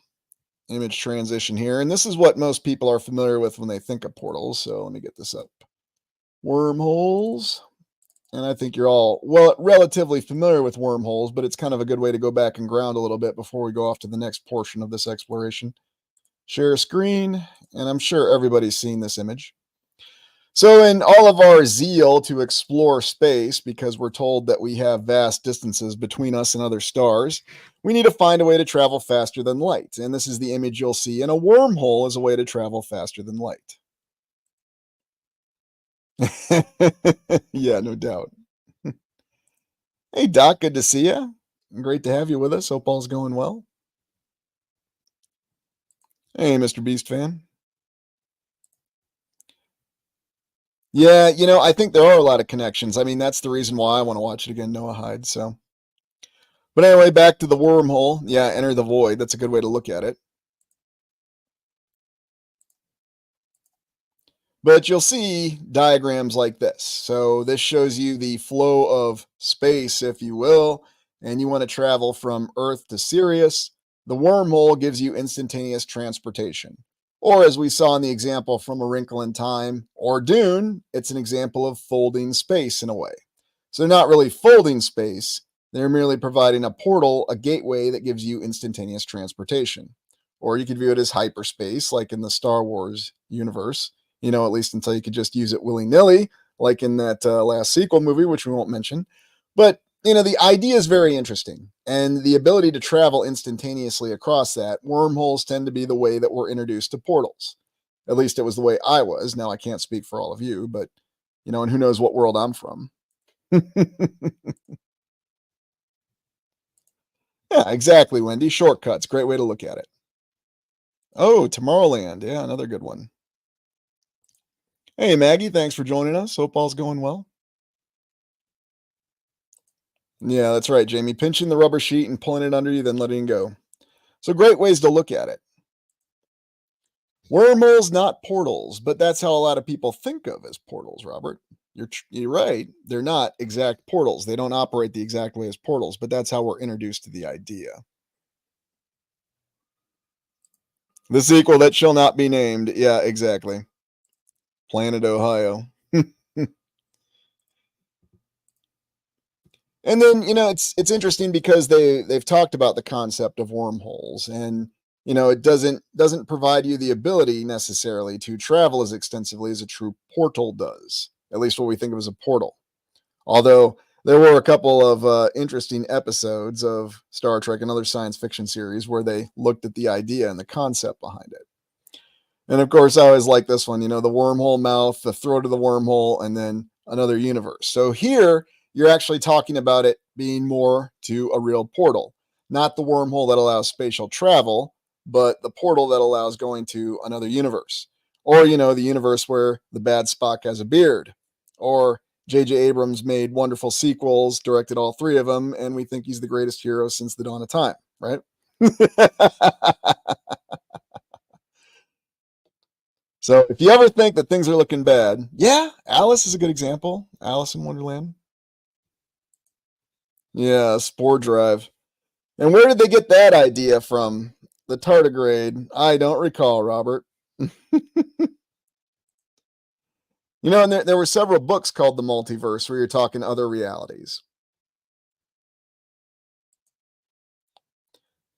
Image transition here. And this is what most people are familiar with when they think of portals. So let me get this up. Wormholes. And I think you're all, well, relatively familiar with wormholes, but it's kind of a good way to go back and ground a little bit before we go off to the next portion of this exploration. Share a screen, and I'm sure everybody's seen this image. So, in all of our zeal to explore space, because we're told that we have vast distances between us and other stars, we need to find a way to travel faster than light. And this is the image you'll see. And a wormhole is a way to travel faster than light. Yeah, no doubt. Hey, Doc, good to see you. Great to have you with us. Hope all's going well. Hey, Mr. Beast fan. Yeah, I think there are a lot of connections. I mean, that's the reason why I want to watch it again, Noah Hyde. So, but anyway, back to the wormhole. Yeah, enter the void. That's a good way to look at it. But you'll see diagrams like this. So this shows you the flow of space, if you will, and you want to travel from Earth to Sirius. The wormhole gives you instantaneous transportation. Or as we saw in the example from A Wrinkle in Time or Dune, it's an example of folding space in a way. So they're not really folding space, they're merely providing a portal, a gateway that gives you instantaneous transportation. Or you could view it as hyperspace, like in the Star Wars universe, at least until you could just use it willy nilly, like in that last sequel movie, which we won't mention. But, the idea is very interesting. And the ability to travel instantaneously across that, wormholes tend to be the way that we're introduced to portals. At least it was the way I was. Now I can't speak for all of you, but, and who knows what world I'm from. Yeah, exactly, Wendy. Shortcuts. Great way to look at it. Oh, Tomorrowland. Yeah, another good one. Hey, Maggie, thanks for joining us. Hope all's going well. Yeah, that's right, Jamie. Pinching the rubber sheet and pulling it under you, then letting it go. So, great ways to look at it. Wormholes, not portals, but that's how a lot of people think of as portals, Robert. You're right. They're not exact portals. They don't operate the exact way as portals, but that's how we're introduced to the idea. The sequel that shall not be named. Yeah, exactly. Planet Ohio. And then, it's interesting because they've talked about the concept of wormholes, and it doesn't provide you the ability necessarily to travel as extensively as a true portal does. At least what we think of as a portal. Although there were a couple of interesting episodes of Star Trek and other science fiction series where they looked at the idea and the concept behind it. And of course, I always like this one, the wormhole mouth, the throat of the wormhole, and then another universe. So here, you're actually talking about it being more to a real portal, not the wormhole that allows spatial travel, but the portal that allows going to another universe. Or, the universe where the bad Spock has a beard. Or J.J. Abrams made wonderful sequels, directed all three of them, and we think he's the greatest hero since the dawn of time, right? So if you ever think that things are looking bad, yeah, Alice is a good example. Alice in Wonderland. Yeah, Spore Drive. And where did they get that idea from? The tardigrade. I don't recall, Robert. And there were several books called The Multiverse where you're talking other realities.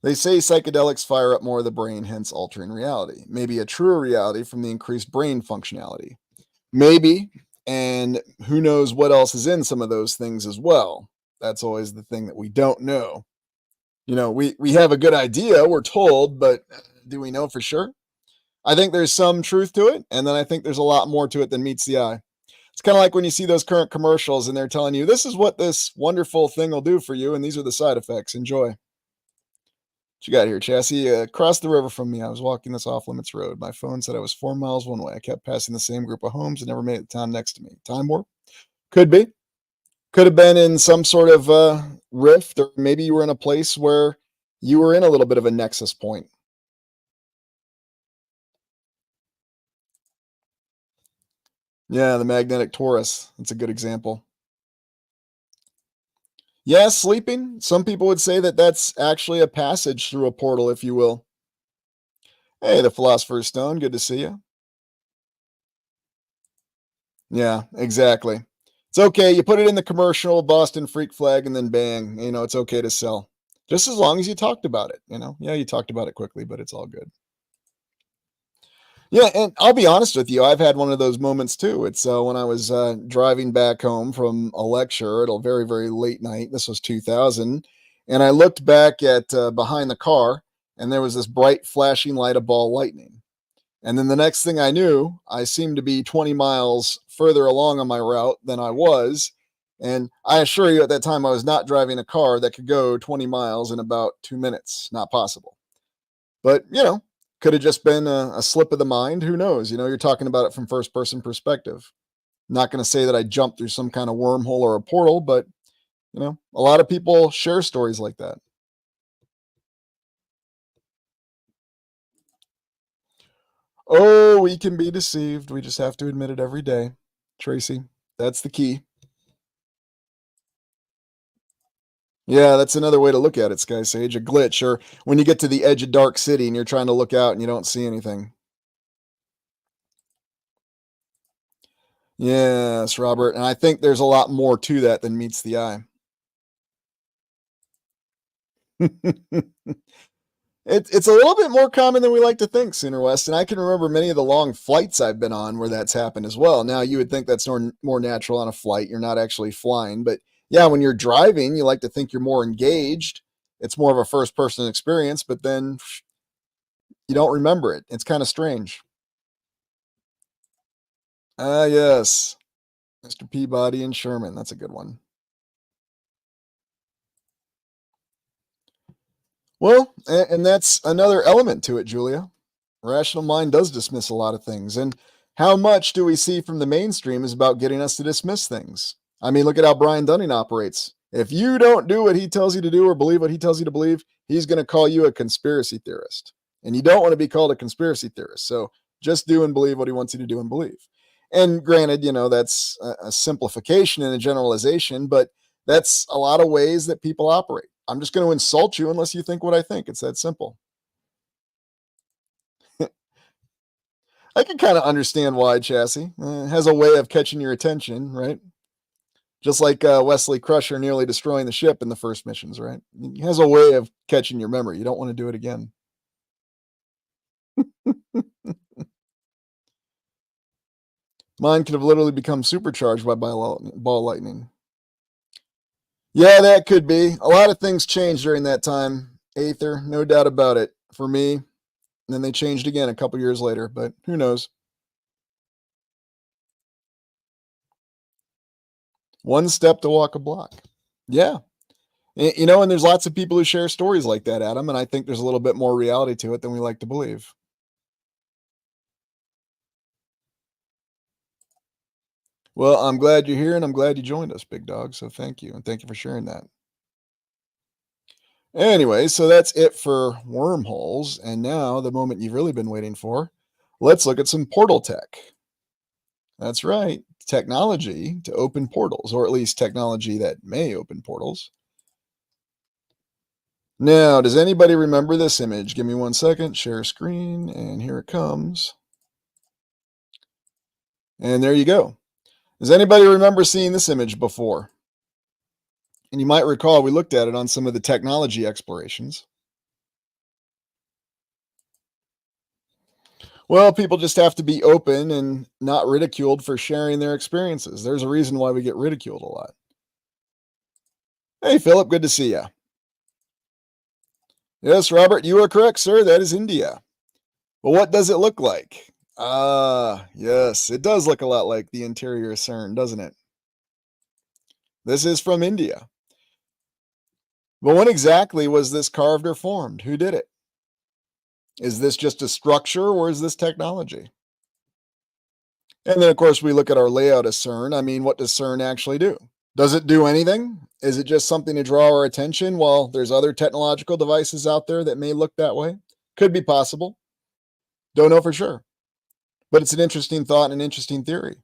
They say psychedelics fire up more of the brain, hence altering reality. Maybe a truer reality from the increased brain functionality. Maybe. And who knows what else is in some of those things as well. That's always the thing that we don't know. We have a good idea, we're told, but do we know for sure? I think there's some truth to it, and then I think there's a lot more to it than meets the eye. It's kind of like when you see those current commercials and they're telling you, this is what this wonderful thing will do for you, and these are the side effects. Enjoy. What you got here, Chassis? Across the river from me, I was walking this off-limits road. My phone said I was 4 miles one way. I kept passing the same group of homes and never made it to the town next to me. Time warp? Could be. Could have been in some sort of rift, or maybe you were in a place where you were in a little bit of a nexus point. Yeah, the magnetic torus. That's a good example. Yeah, sleeping. Some people would say that that's actually a passage through a portal, if you will. Hey, the Philosopher's Stone. Good to see you. Yeah, exactly. It's okay. You put it in the commercial, Boston freak flag, and then bang, it's okay to sell. Just as long as you talked about it. Yeah, you talked about it quickly, but it's all good. Yeah, and I'll be honest with you, I've had one of those moments too. It's when I was driving back home from a lecture at a very, very late night. This was 2000. And I looked back at behind the car, and there was this bright flashing light of ball lightning. And then the next thing I knew, I seemed to be 20 miles further along on my route than I was. And I assure you, at that time, I was not driving a car that could go 20 miles in about 2 minutes. Not possible. But, could have just been a slip of the mind. Who knows? You're talking about it from first person perspective. Not going to say that I jumped through some kind of wormhole or a portal, but, a lot of people share stories like that. Oh, we can be deceived. We just have to admit it every day. Tracy, that's the key. Yeah, that's another way to look at it, Sky Sage. A glitch, or when you get to the edge of Dark City and you're trying to look out and you don't see anything. Yes, Robert. And I think there's a lot more to that than meets the eye. It's a little bit more common than we like to think, Sooner West. And I can remember many of the long flights I've been on where that's happened as well. Now, you would think that's more natural on a flight. You're not actually flying. But yeah, when you're driving, you like to think you're more engaged. It's more of a first person experience, but then you don't remember it. It's kind of strange. Ah, yes. Mr. Peabody and Sherman. That's a good one. Well, and that's another element to it, Julia. Rational mind does dismiss a lot of things. And how much do we see from the mainstream is about getting us to dismiss things? I mean, look at how Brian Dunning operates. If you don't do what he tells you to do or believe what he tells you to believe, he's going to call you a conspiracy theorist. And you don't want to be called a conspiracy theorist. So just do and believe what he wants you to do and believe. And granted, that's a simplification and a generalization, but that's a lot of ways that people operate. I'm just going to insult you unless you think what I think. It's that simple. I can kind of understand why Chassis has a way of catching your attention, right? Just like Wesley Crusher nearly destroying the ship in the first missions, right? He has a way of catching your memory. You don't want to do it again. Mine could have literally become supercharged by ball lightning. Yeah, that could be. A lot of things changed during that time, Aether, no doubt about it. For me, and then they changed again a couple years later, but who knows? One step to walk a block. Yeah. And there's lots of people who share stories like that, Adam, and I think there's a little bit more reality to it than we like to believe. Well, I'm glad you're here and I'm glad you joined us, big dog. So thank you. And thank you for sharing that. Anyway, so that's it for wormholes. And now, the moment you've really been waiting for, let's look at some portal tech. That's right, technology to open portals, or at least technology that may open portals. Now, does anybody remember this image? Give me 1 second, share screen, and here it comes. And there you go. Does anybody remember seeing this image before? And you might recall we looked at it on some of the technology explorations. Well, people just have to be open and not ridiculed for sharing their experiences. There's a reason why we get ridiculed a lot. Hey, Philip, good to see you. Yes, Robert, you are correct, sir. That is India. Well, what does it look like? Ah, yes, it does look a lot like the interior of CERN, doesn't it? This is from India. But when exactly was this carved or formed? Who did it? Is this just a structure or is this technology? And then, of course, we look at our layout of CERN. I mean, what does CERN actually do? Does it do anything? Is it just something to draw our attention while there's other technological devices out there that may look that way? Could be possible. Don't know for sure. But it's an interesting thought and an interesting theory.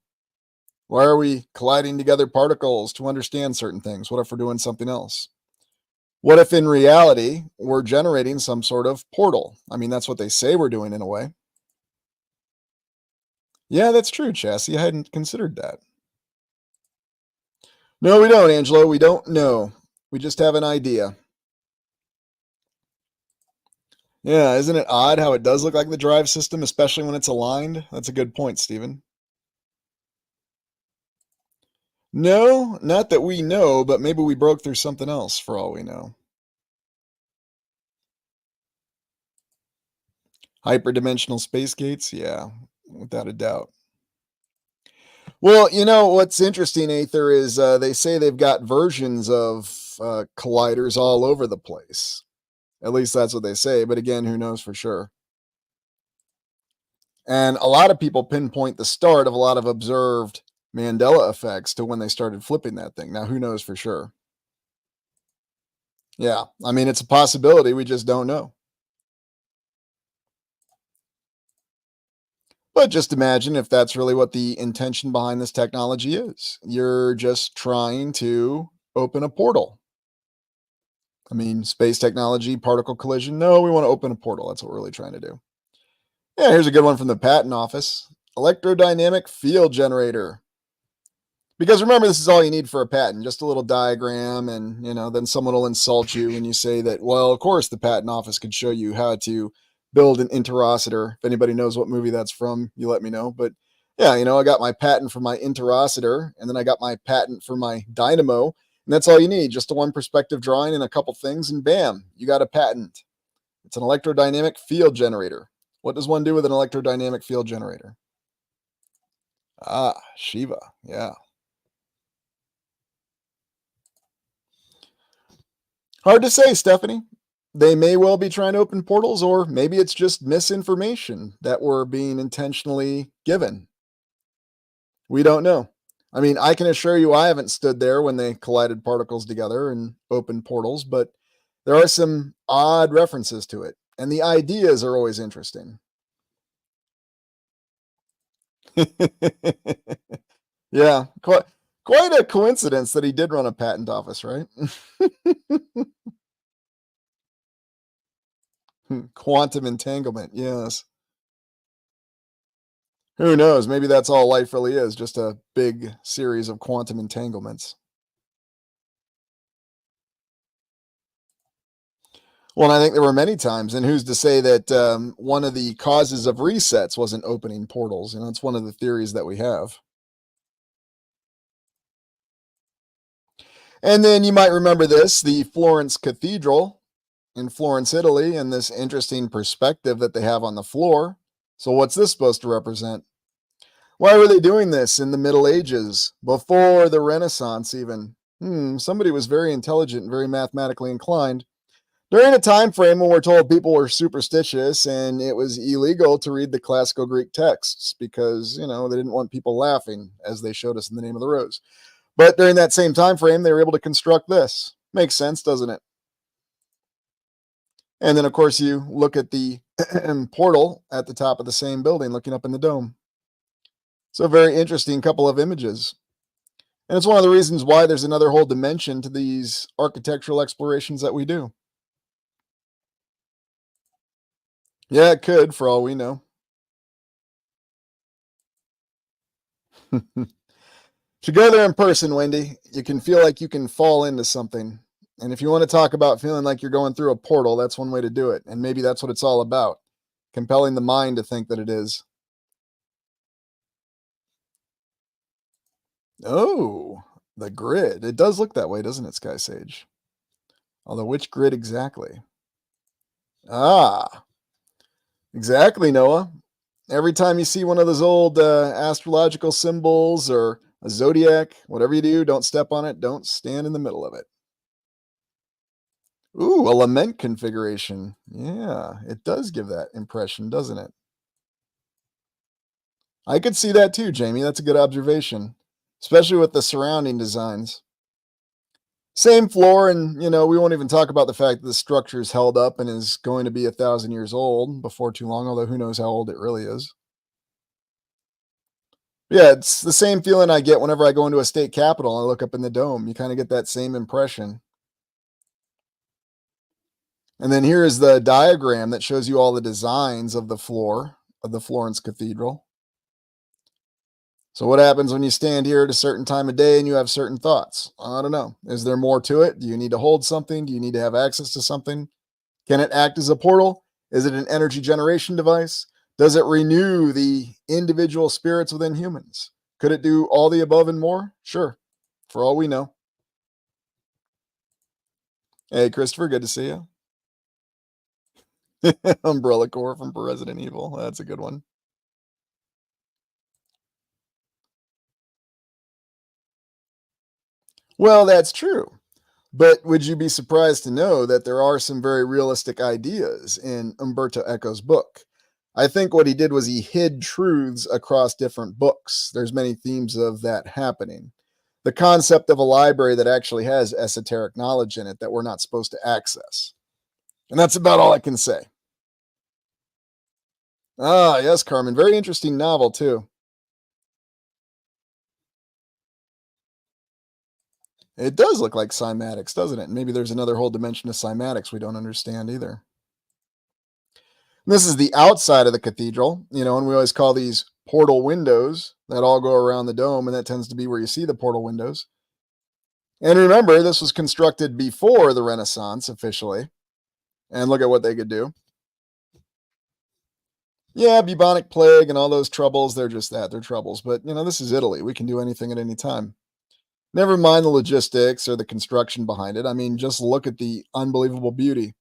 Why are we colliding together particles to understand certain things? What if we're doing something else? What if in reality we're generating some sort of portal? I mean, that's what they say we're doing in a way. Yeah, that's true, Chassis. I hadn't considered that. No, we don't, Angelo. We don't know. We just have an idea. Yeah, isn't it odd how it does look like the drive system, especially when it's aligned? That's a good point, Stephen. No, not that we know, but maybe we broke through something else for all we know. Hyperdimensional space gates? Yeah, without a doubt. Well, what's interesting, Aether, is they say they've got versions of colliders all over the place. At least that's what they say. But again, who knows for sure? And a lot of people pinpoint the start of a lot of observed Mandela effects to when they started flipping that thing. Now, who knows for sure? Yeah, I mean, it's a possibility. We just don't know. But just imagine if that's really what the intention behind this technology is. You're just trying to open a portal. I mean, space technology, particle collision. No, we want to open a portal. That's what we're really trying to do. Yeah, here's a good one from the patent office. Electrodynamic field generator. Because remember, this is all you need for a patent, just a little diagram, and then someone will insult you when you say that, well, of course the patent office could show you how to build an interocitor. If anybody knows what movie that's from, you let me know. But yeah, I got my patent for my interocitor, and then I got my patent for my dynamo, and that's all you need, just a one perspective drawing and a couple things, and bam, you got a patent. It's an electrodynamic field generator. What does one do with an electrodynamic field generator? Ah, Shiva. Yeah. Hard to say, Stephanie. They may well be trying to open portals, or maybe it's just misinformation that we're being intentionally given. We don't know. I mean, I can assure you I haven't stood there when they collided particles together and opened portals, but there are some odd references to it, and the ideas are always interesting. Yeah, quite a coincidence that he did run a patent office, right? Quantum entanglement, yes. Who knows? Maybe that's all life really is, just a big series of quantum entanglements. Well, and I think there were many times, and who's to say that one of the causes of resets wasn't opening portals? It's one of the theories that we have. And then you might remember this, the Florence Cathedral in Florence, Italy, and this interesting perspective that they have on the floor. So, what's this supposed to represent? Why were they doing this in the Middle Ages, before the Renaissance even? Somebody was very intelligent and very mathematically inclined. During a time frame when we're told people were superstitious and it was illegal to read the classical Greek texts because, they didn't want people laughing, as they showed us in The Name of the Rose. But during that same time frame, they were able to construct this. Makes sense, doesn't it? And then, of course, you look at the portal at the top of the same building, looking up in the dome. So, a very interesting couple of images. And it's one of the reasons why there's another whole dimension to these architectural explorations that we do. Yeah, it could, for all we know. Should go there in person, Wendy. You can feel like you can fall into something. And if you want to talk about feeling like you're going through a portal, that's one way to do it. And maybe that's what it's all about, compelling the mind to think that it is. Oh, the grid. It does look that way, doesn't it, Sky Sage? Although, which grid exactly? Ah, exactly, Noah. Every time you see one of those old astrological symbols or a zodiac, whatever you do, don't step on it. Don't stand in the middle of it. Ooh, a lament configuration. Yeah, it does give that impression, doesn't it? I could see that too, Jamie. That's a good observation, especially with the surrounding designs. Same floor, and we won't even talk about the fact that the structure is held up and is going to be 1,000 years old before too long, although who knows how old it really is. Yeah, it's the same feeling I get whenever I go into a state capitol and I look up in the dome. You kind of get that same impression. And then here is the diagram that shows you all the designs of the floor of the Florence Cathedral. So what happens when you stand here at a certain time of day and you have certain thoughts? I don't know. Is there more to it? Do you need to hold something? Do you need to have access to something? Can it act as a portal? Is it an energy generation device? Does it renew the individual spirits within humans? Could it do all the above and more? Sure. For all we know. Hey, Christopher, good to see you. Umbrella Corps from Resident Evil. That's a good one. Well, that's true. But would you be surprised to know that there are some very realistic ideas in Umberto Eco's book? I think what he did was he hid truths across different books. There's many themes of that happening. The concept of a library that actually has esoteric knowledge in it that we're not supposed to access. And that's about all I can say. Ah, yes, Carmen. Very interesting novel, too. It does look like cymatics, doesn't it? Maybe there's another whole dimension of cymatics we don't understand either. This is the outside of the cathedral, and we always call these portal windows that all go around the dome, and that tends to be where you see the portal windows. And remember, this was constructed before the Renaissance officially. And look at what they could do. Yeah, bubonic plague and all those troubles, they're just that. They're troubles. But, this is Italy. We can do anything at any time. Never mind the logistics or the construction behind it. I mean, just look at the unbelievable beauty.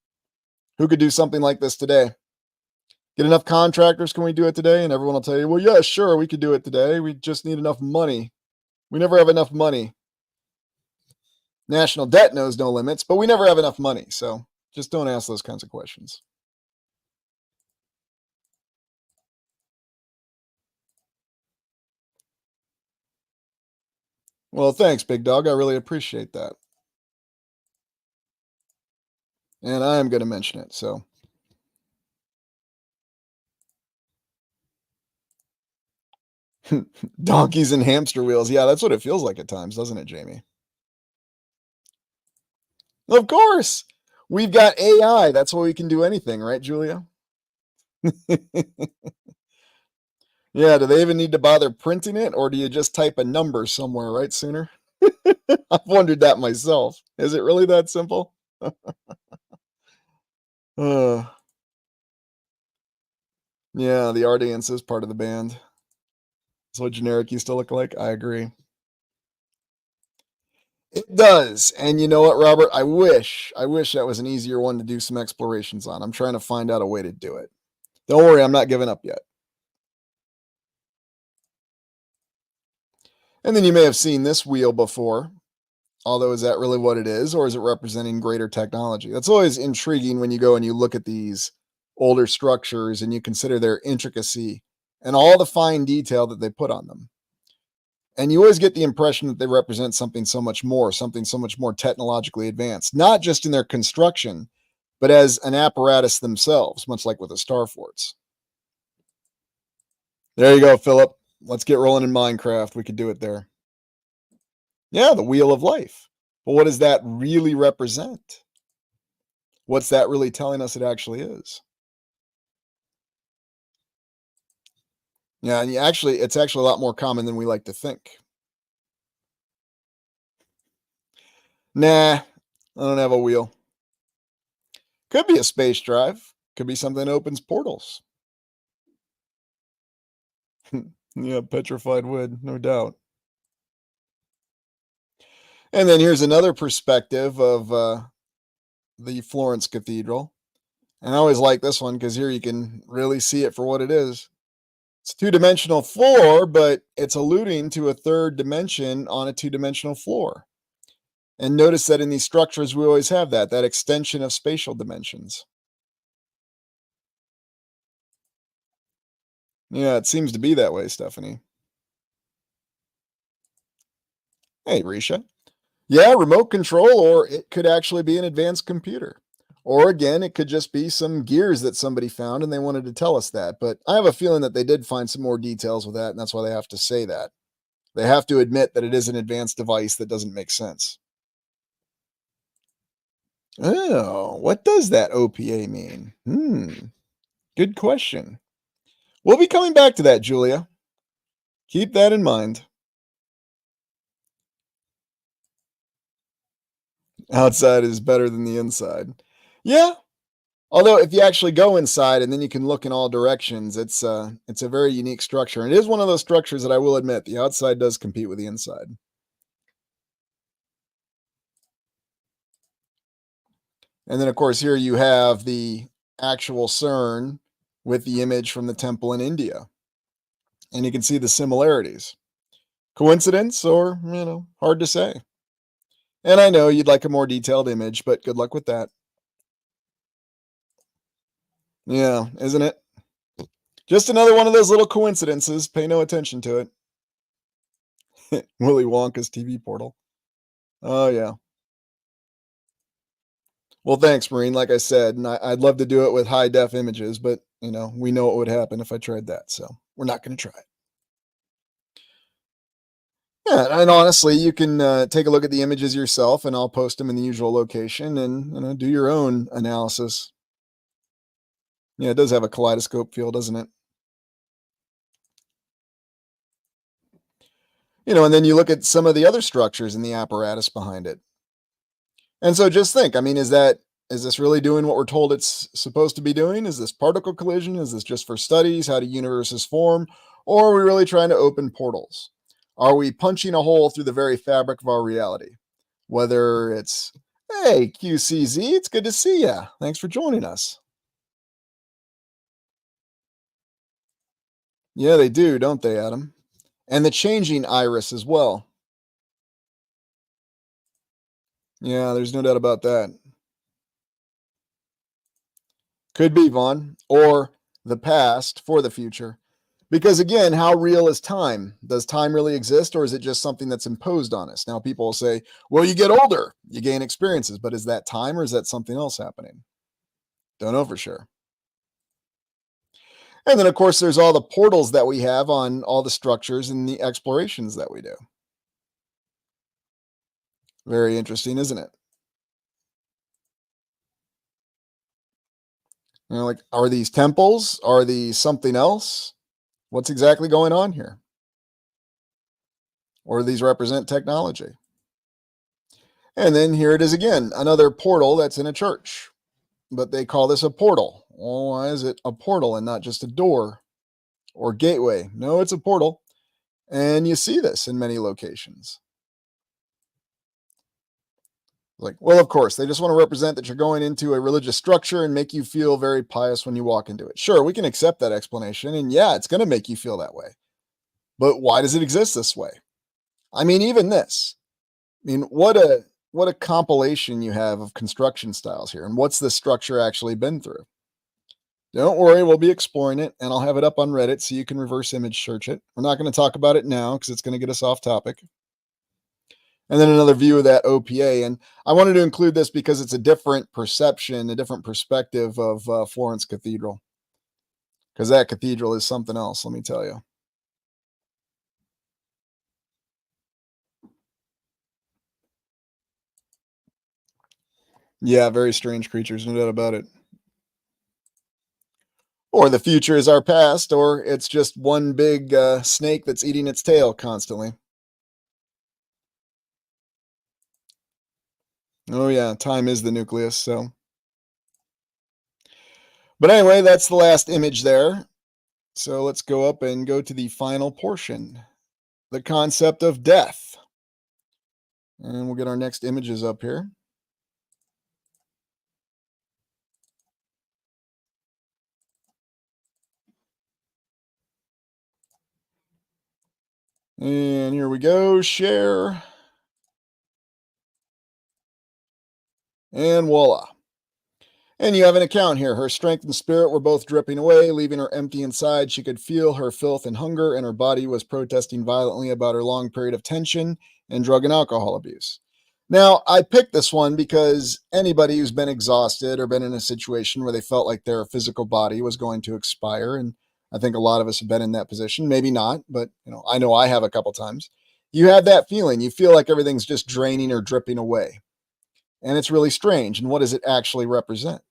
Who could do something like this today? Get enough contractors, can we do it today? And everyone will tell you, well, yeah, sure, we could do it today. We just need enough money. We never have enough money. National debt knows no limits, but we never have enough money. So just don't ask those kinds of questions. Well, thanks, big dog. I really appreciate that. And I am going to mention it. So, donkeys and hamster wheels. Yeah, that's what it feels like at times, doesn't it, Jamie? Of course. We've got AI. That's why we can do anything, right, Julia? Yeah, do they even need to bother printing it, or do you just type a number somewhere, right, sooner? I've wondered that myself. Is it really that simple? uh, yeah, the audience is part of the band. That's what generic used to look like. I agree. It does. And you know what, Robert? I wish that was an easier one to do some explorations on. I'm trying to find out a way to do it. Don't worry, I'm not giving up yet. And then you may have seen this wheel before. Although, is that really what it is, or is it representing greater technology? That's always intriguing when you go and you look at these older structures and you consider their intricacy and all the fine detail that they put on them. And you always get the impression that they represent something so much more technologically advanced, not just in their construction, but as an apparatus themselves, much like with the star forts. There you go, Philip. Let's get rolling in Minecraft. We could do it there. Yeah, the wheel of life. But what does that really represent? What's that really telling us it actually is? Yeah, and it's actually a lot more common than we like to think. Nah, I don't have a wheel. Could be a space drive. Could be something that opens portals. Yeah, petrified wood, no doubt. And then here's another perspective of the Florence Cathedral. And I always like this one because here you can really see it for what it is. It's a two-dimensional floor, but it's alluding to a third dimension on a two-dimensional floor. And notice that in these structures, we always have that extension of spatial dimensions. Yeah, it seems to be that way, Stephanie. Hey, Risha. Yeah, remote control, or it could actually be an advanced computer. Or again, it could just be some gears that somebody found and they wanted to tell us that. But I have a feeling that they did find some more details with that, and that's why they have to say that. They have to admit that it is an advanced device that doesn't make sense. Oh, what does that OPA mean? Good question. We'll be coming back to that, Julia. Keep that in mind. Outside is better than the inside. Yeah. Although if you actually go inside and then you can look in all directions, it's a very unique structure. And it is one of those structures that I will admit the outside does compete with the inside. And then of course here you have the actual CERN with the image from the temple in India. And you can see the similarities. Coincidence or, hard to say. And I know you'd like a more detailed image, but good luck with that. Yeah, isn't it? Just another one of those little coincidences. Pay no attention to it. Willy Wonka's TV portal. Oh, yeah. Well, thanks, Marine. Like I said, and I'd love to do it with high def images, but we know what would happen if I tried that. So we're not going to try it. Yeah, and honestly, you can take a look at the images yourself, and I'll post them in the usual location, and do your own analysis. Yeah, it does have a kaleidoscope feel, doesn't it? And then you look at some of the other structures in the apparatus behind it. And so just think, I mean, is this really doing what we're told it's supposed to be doing? Is this particle collision? Is this just for studies? How do universes form? Or are we really trying to open portals? Are we punching a hole through the very fabric of our reality? Whether it's, hey, QCZ, it's good to see ya. Thanks for joining us. Yeah, they do, don't they, Adam? And the changing iris as well. Yeah, there's no doubt about that. Could be, Vaughn, or the past for the future. Because again, how real is time? Does time really exist, or is it just something that's imposed on us? Now, people will say, well, you get older, you gain experiences, but is that time or is that something else happening? Don't know for sure. And then, of course, there's all the portals that we have on all the structures and the explorations that we do. Very interesting, isn't it? Like, are these temples? Are these something else? What's exactly going on here? Or do these represent technology? And then here it is again, another portal that's in a church. But they call this a portal. Well, why is it a portal and not just a door or gateway? No, it's a portal. And you see this in many locations. Like, well, of course, they just want to represent that you're going into a religious structure and make you feel very pious when you walk into it. Sure, we can accept that explanation. And yeah, it's going to make you feel that way. But why does it exist this way? I mean, even this. I mean, what a compilation you have of construction styles here. And what's this structure actually been through? Don't worry, we'll be exploring it, and I'll have it up on Reddit so you can reverse image search it. We're not going to talk about it now because it's going to get us off topic. And then another view of that OPA. And I wanted to include this because it's a different perception, a different perspective of Florence Cathedral. Because that cathedral is something else, let me tell you. Yeah, very strange creatures, no doubt about it. Or the future is our past, or it's just one big snake that's eating its tail constantly. Oh, yeah, time is the nucleus, so. But anyway, that's the last image there. So let's go up and go to the final portion, the concept of death. And we'll get our next images up here. And here we go, share. And voila. And you have an account here. Her strength and spirit were both dripping away, leaving her empty inside. She could feel her filth and hunger, and her body was protesting violently about her long period of tension and drug and alcohol abuse. Now, I picked this one because anybody who's been exhausted or been in a situation where they felt like their physical body was going to expire, and I think a lot of us have been in that position, maybe not, but I know I have a couple times. You have that feeling. You feel like everything's just draining or dripping away. And it's really strange. And what does it actually represent?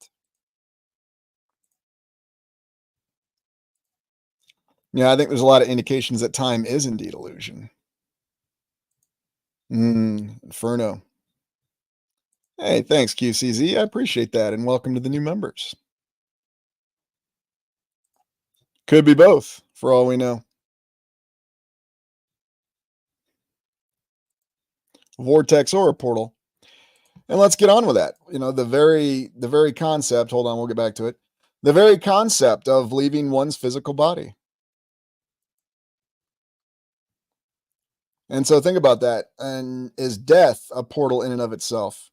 Yeah, I think there's a lot of indications that time is indeed illusion. Inferno. Hey, thanks, QCZ. I appreciate that. And welcome to the new members. Could be both, for all we know. Vortex or a portal. And let's get on with that. The very concept, hold on, we'll get back to it. The very concept of leaving one's physical body. And so think about that. And is death a portal in and of itself?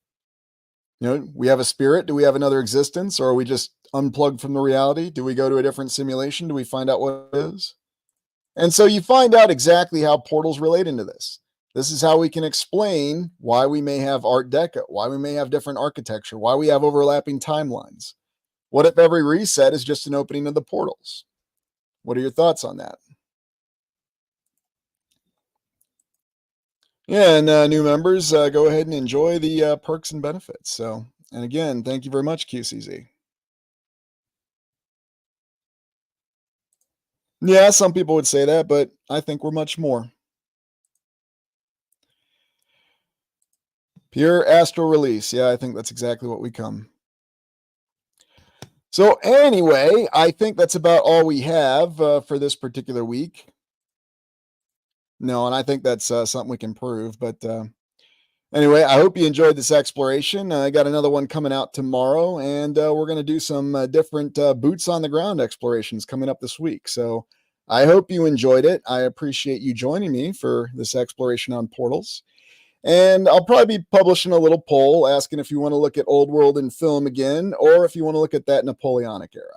We have a spirit. Do we have another existence? Or are we just unplugged from the reality? Do we go to a different simulation? Do we find out what it is? And so you find out exactly how portals relate into this. This is how we can explain why we may have Art Deco, why we may have different architecture, why we have overlapping timelines. What if every reset is just an opening of the portals? What are your thoughts on that? Yeah, and new members, go ahead and enjoy the perks and benefits. So, and again, thank you very much, QCZ. Yeah, some people would say that, but I think we're much more. Pure astral release. Yeah, I think that's exactly what we come. So, anyway, I think that's about all we have for this particular week. No, and I think that's something we can prove. But anyway, I hope you enjoyed this exploration. I got another one coming out tomorrow, and we're going to do some different boots on the ground explorations coming up this week. So I hope you enjoyed it. I appreciate you joining me for this exploration on portals. And I'll probably be publishing a little poll asking if you want to look at old world and film again, or if you want to look at that Napoleonic era.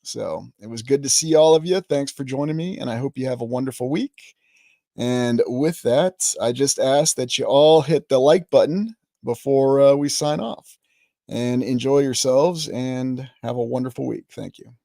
So it was good to see all of you. Thanks for joining me, and I hope you have a wonderful week. And with that, I just ask that you all hit the like button before we sign off and enjoy yourselves and have a wonderful week. Thank you.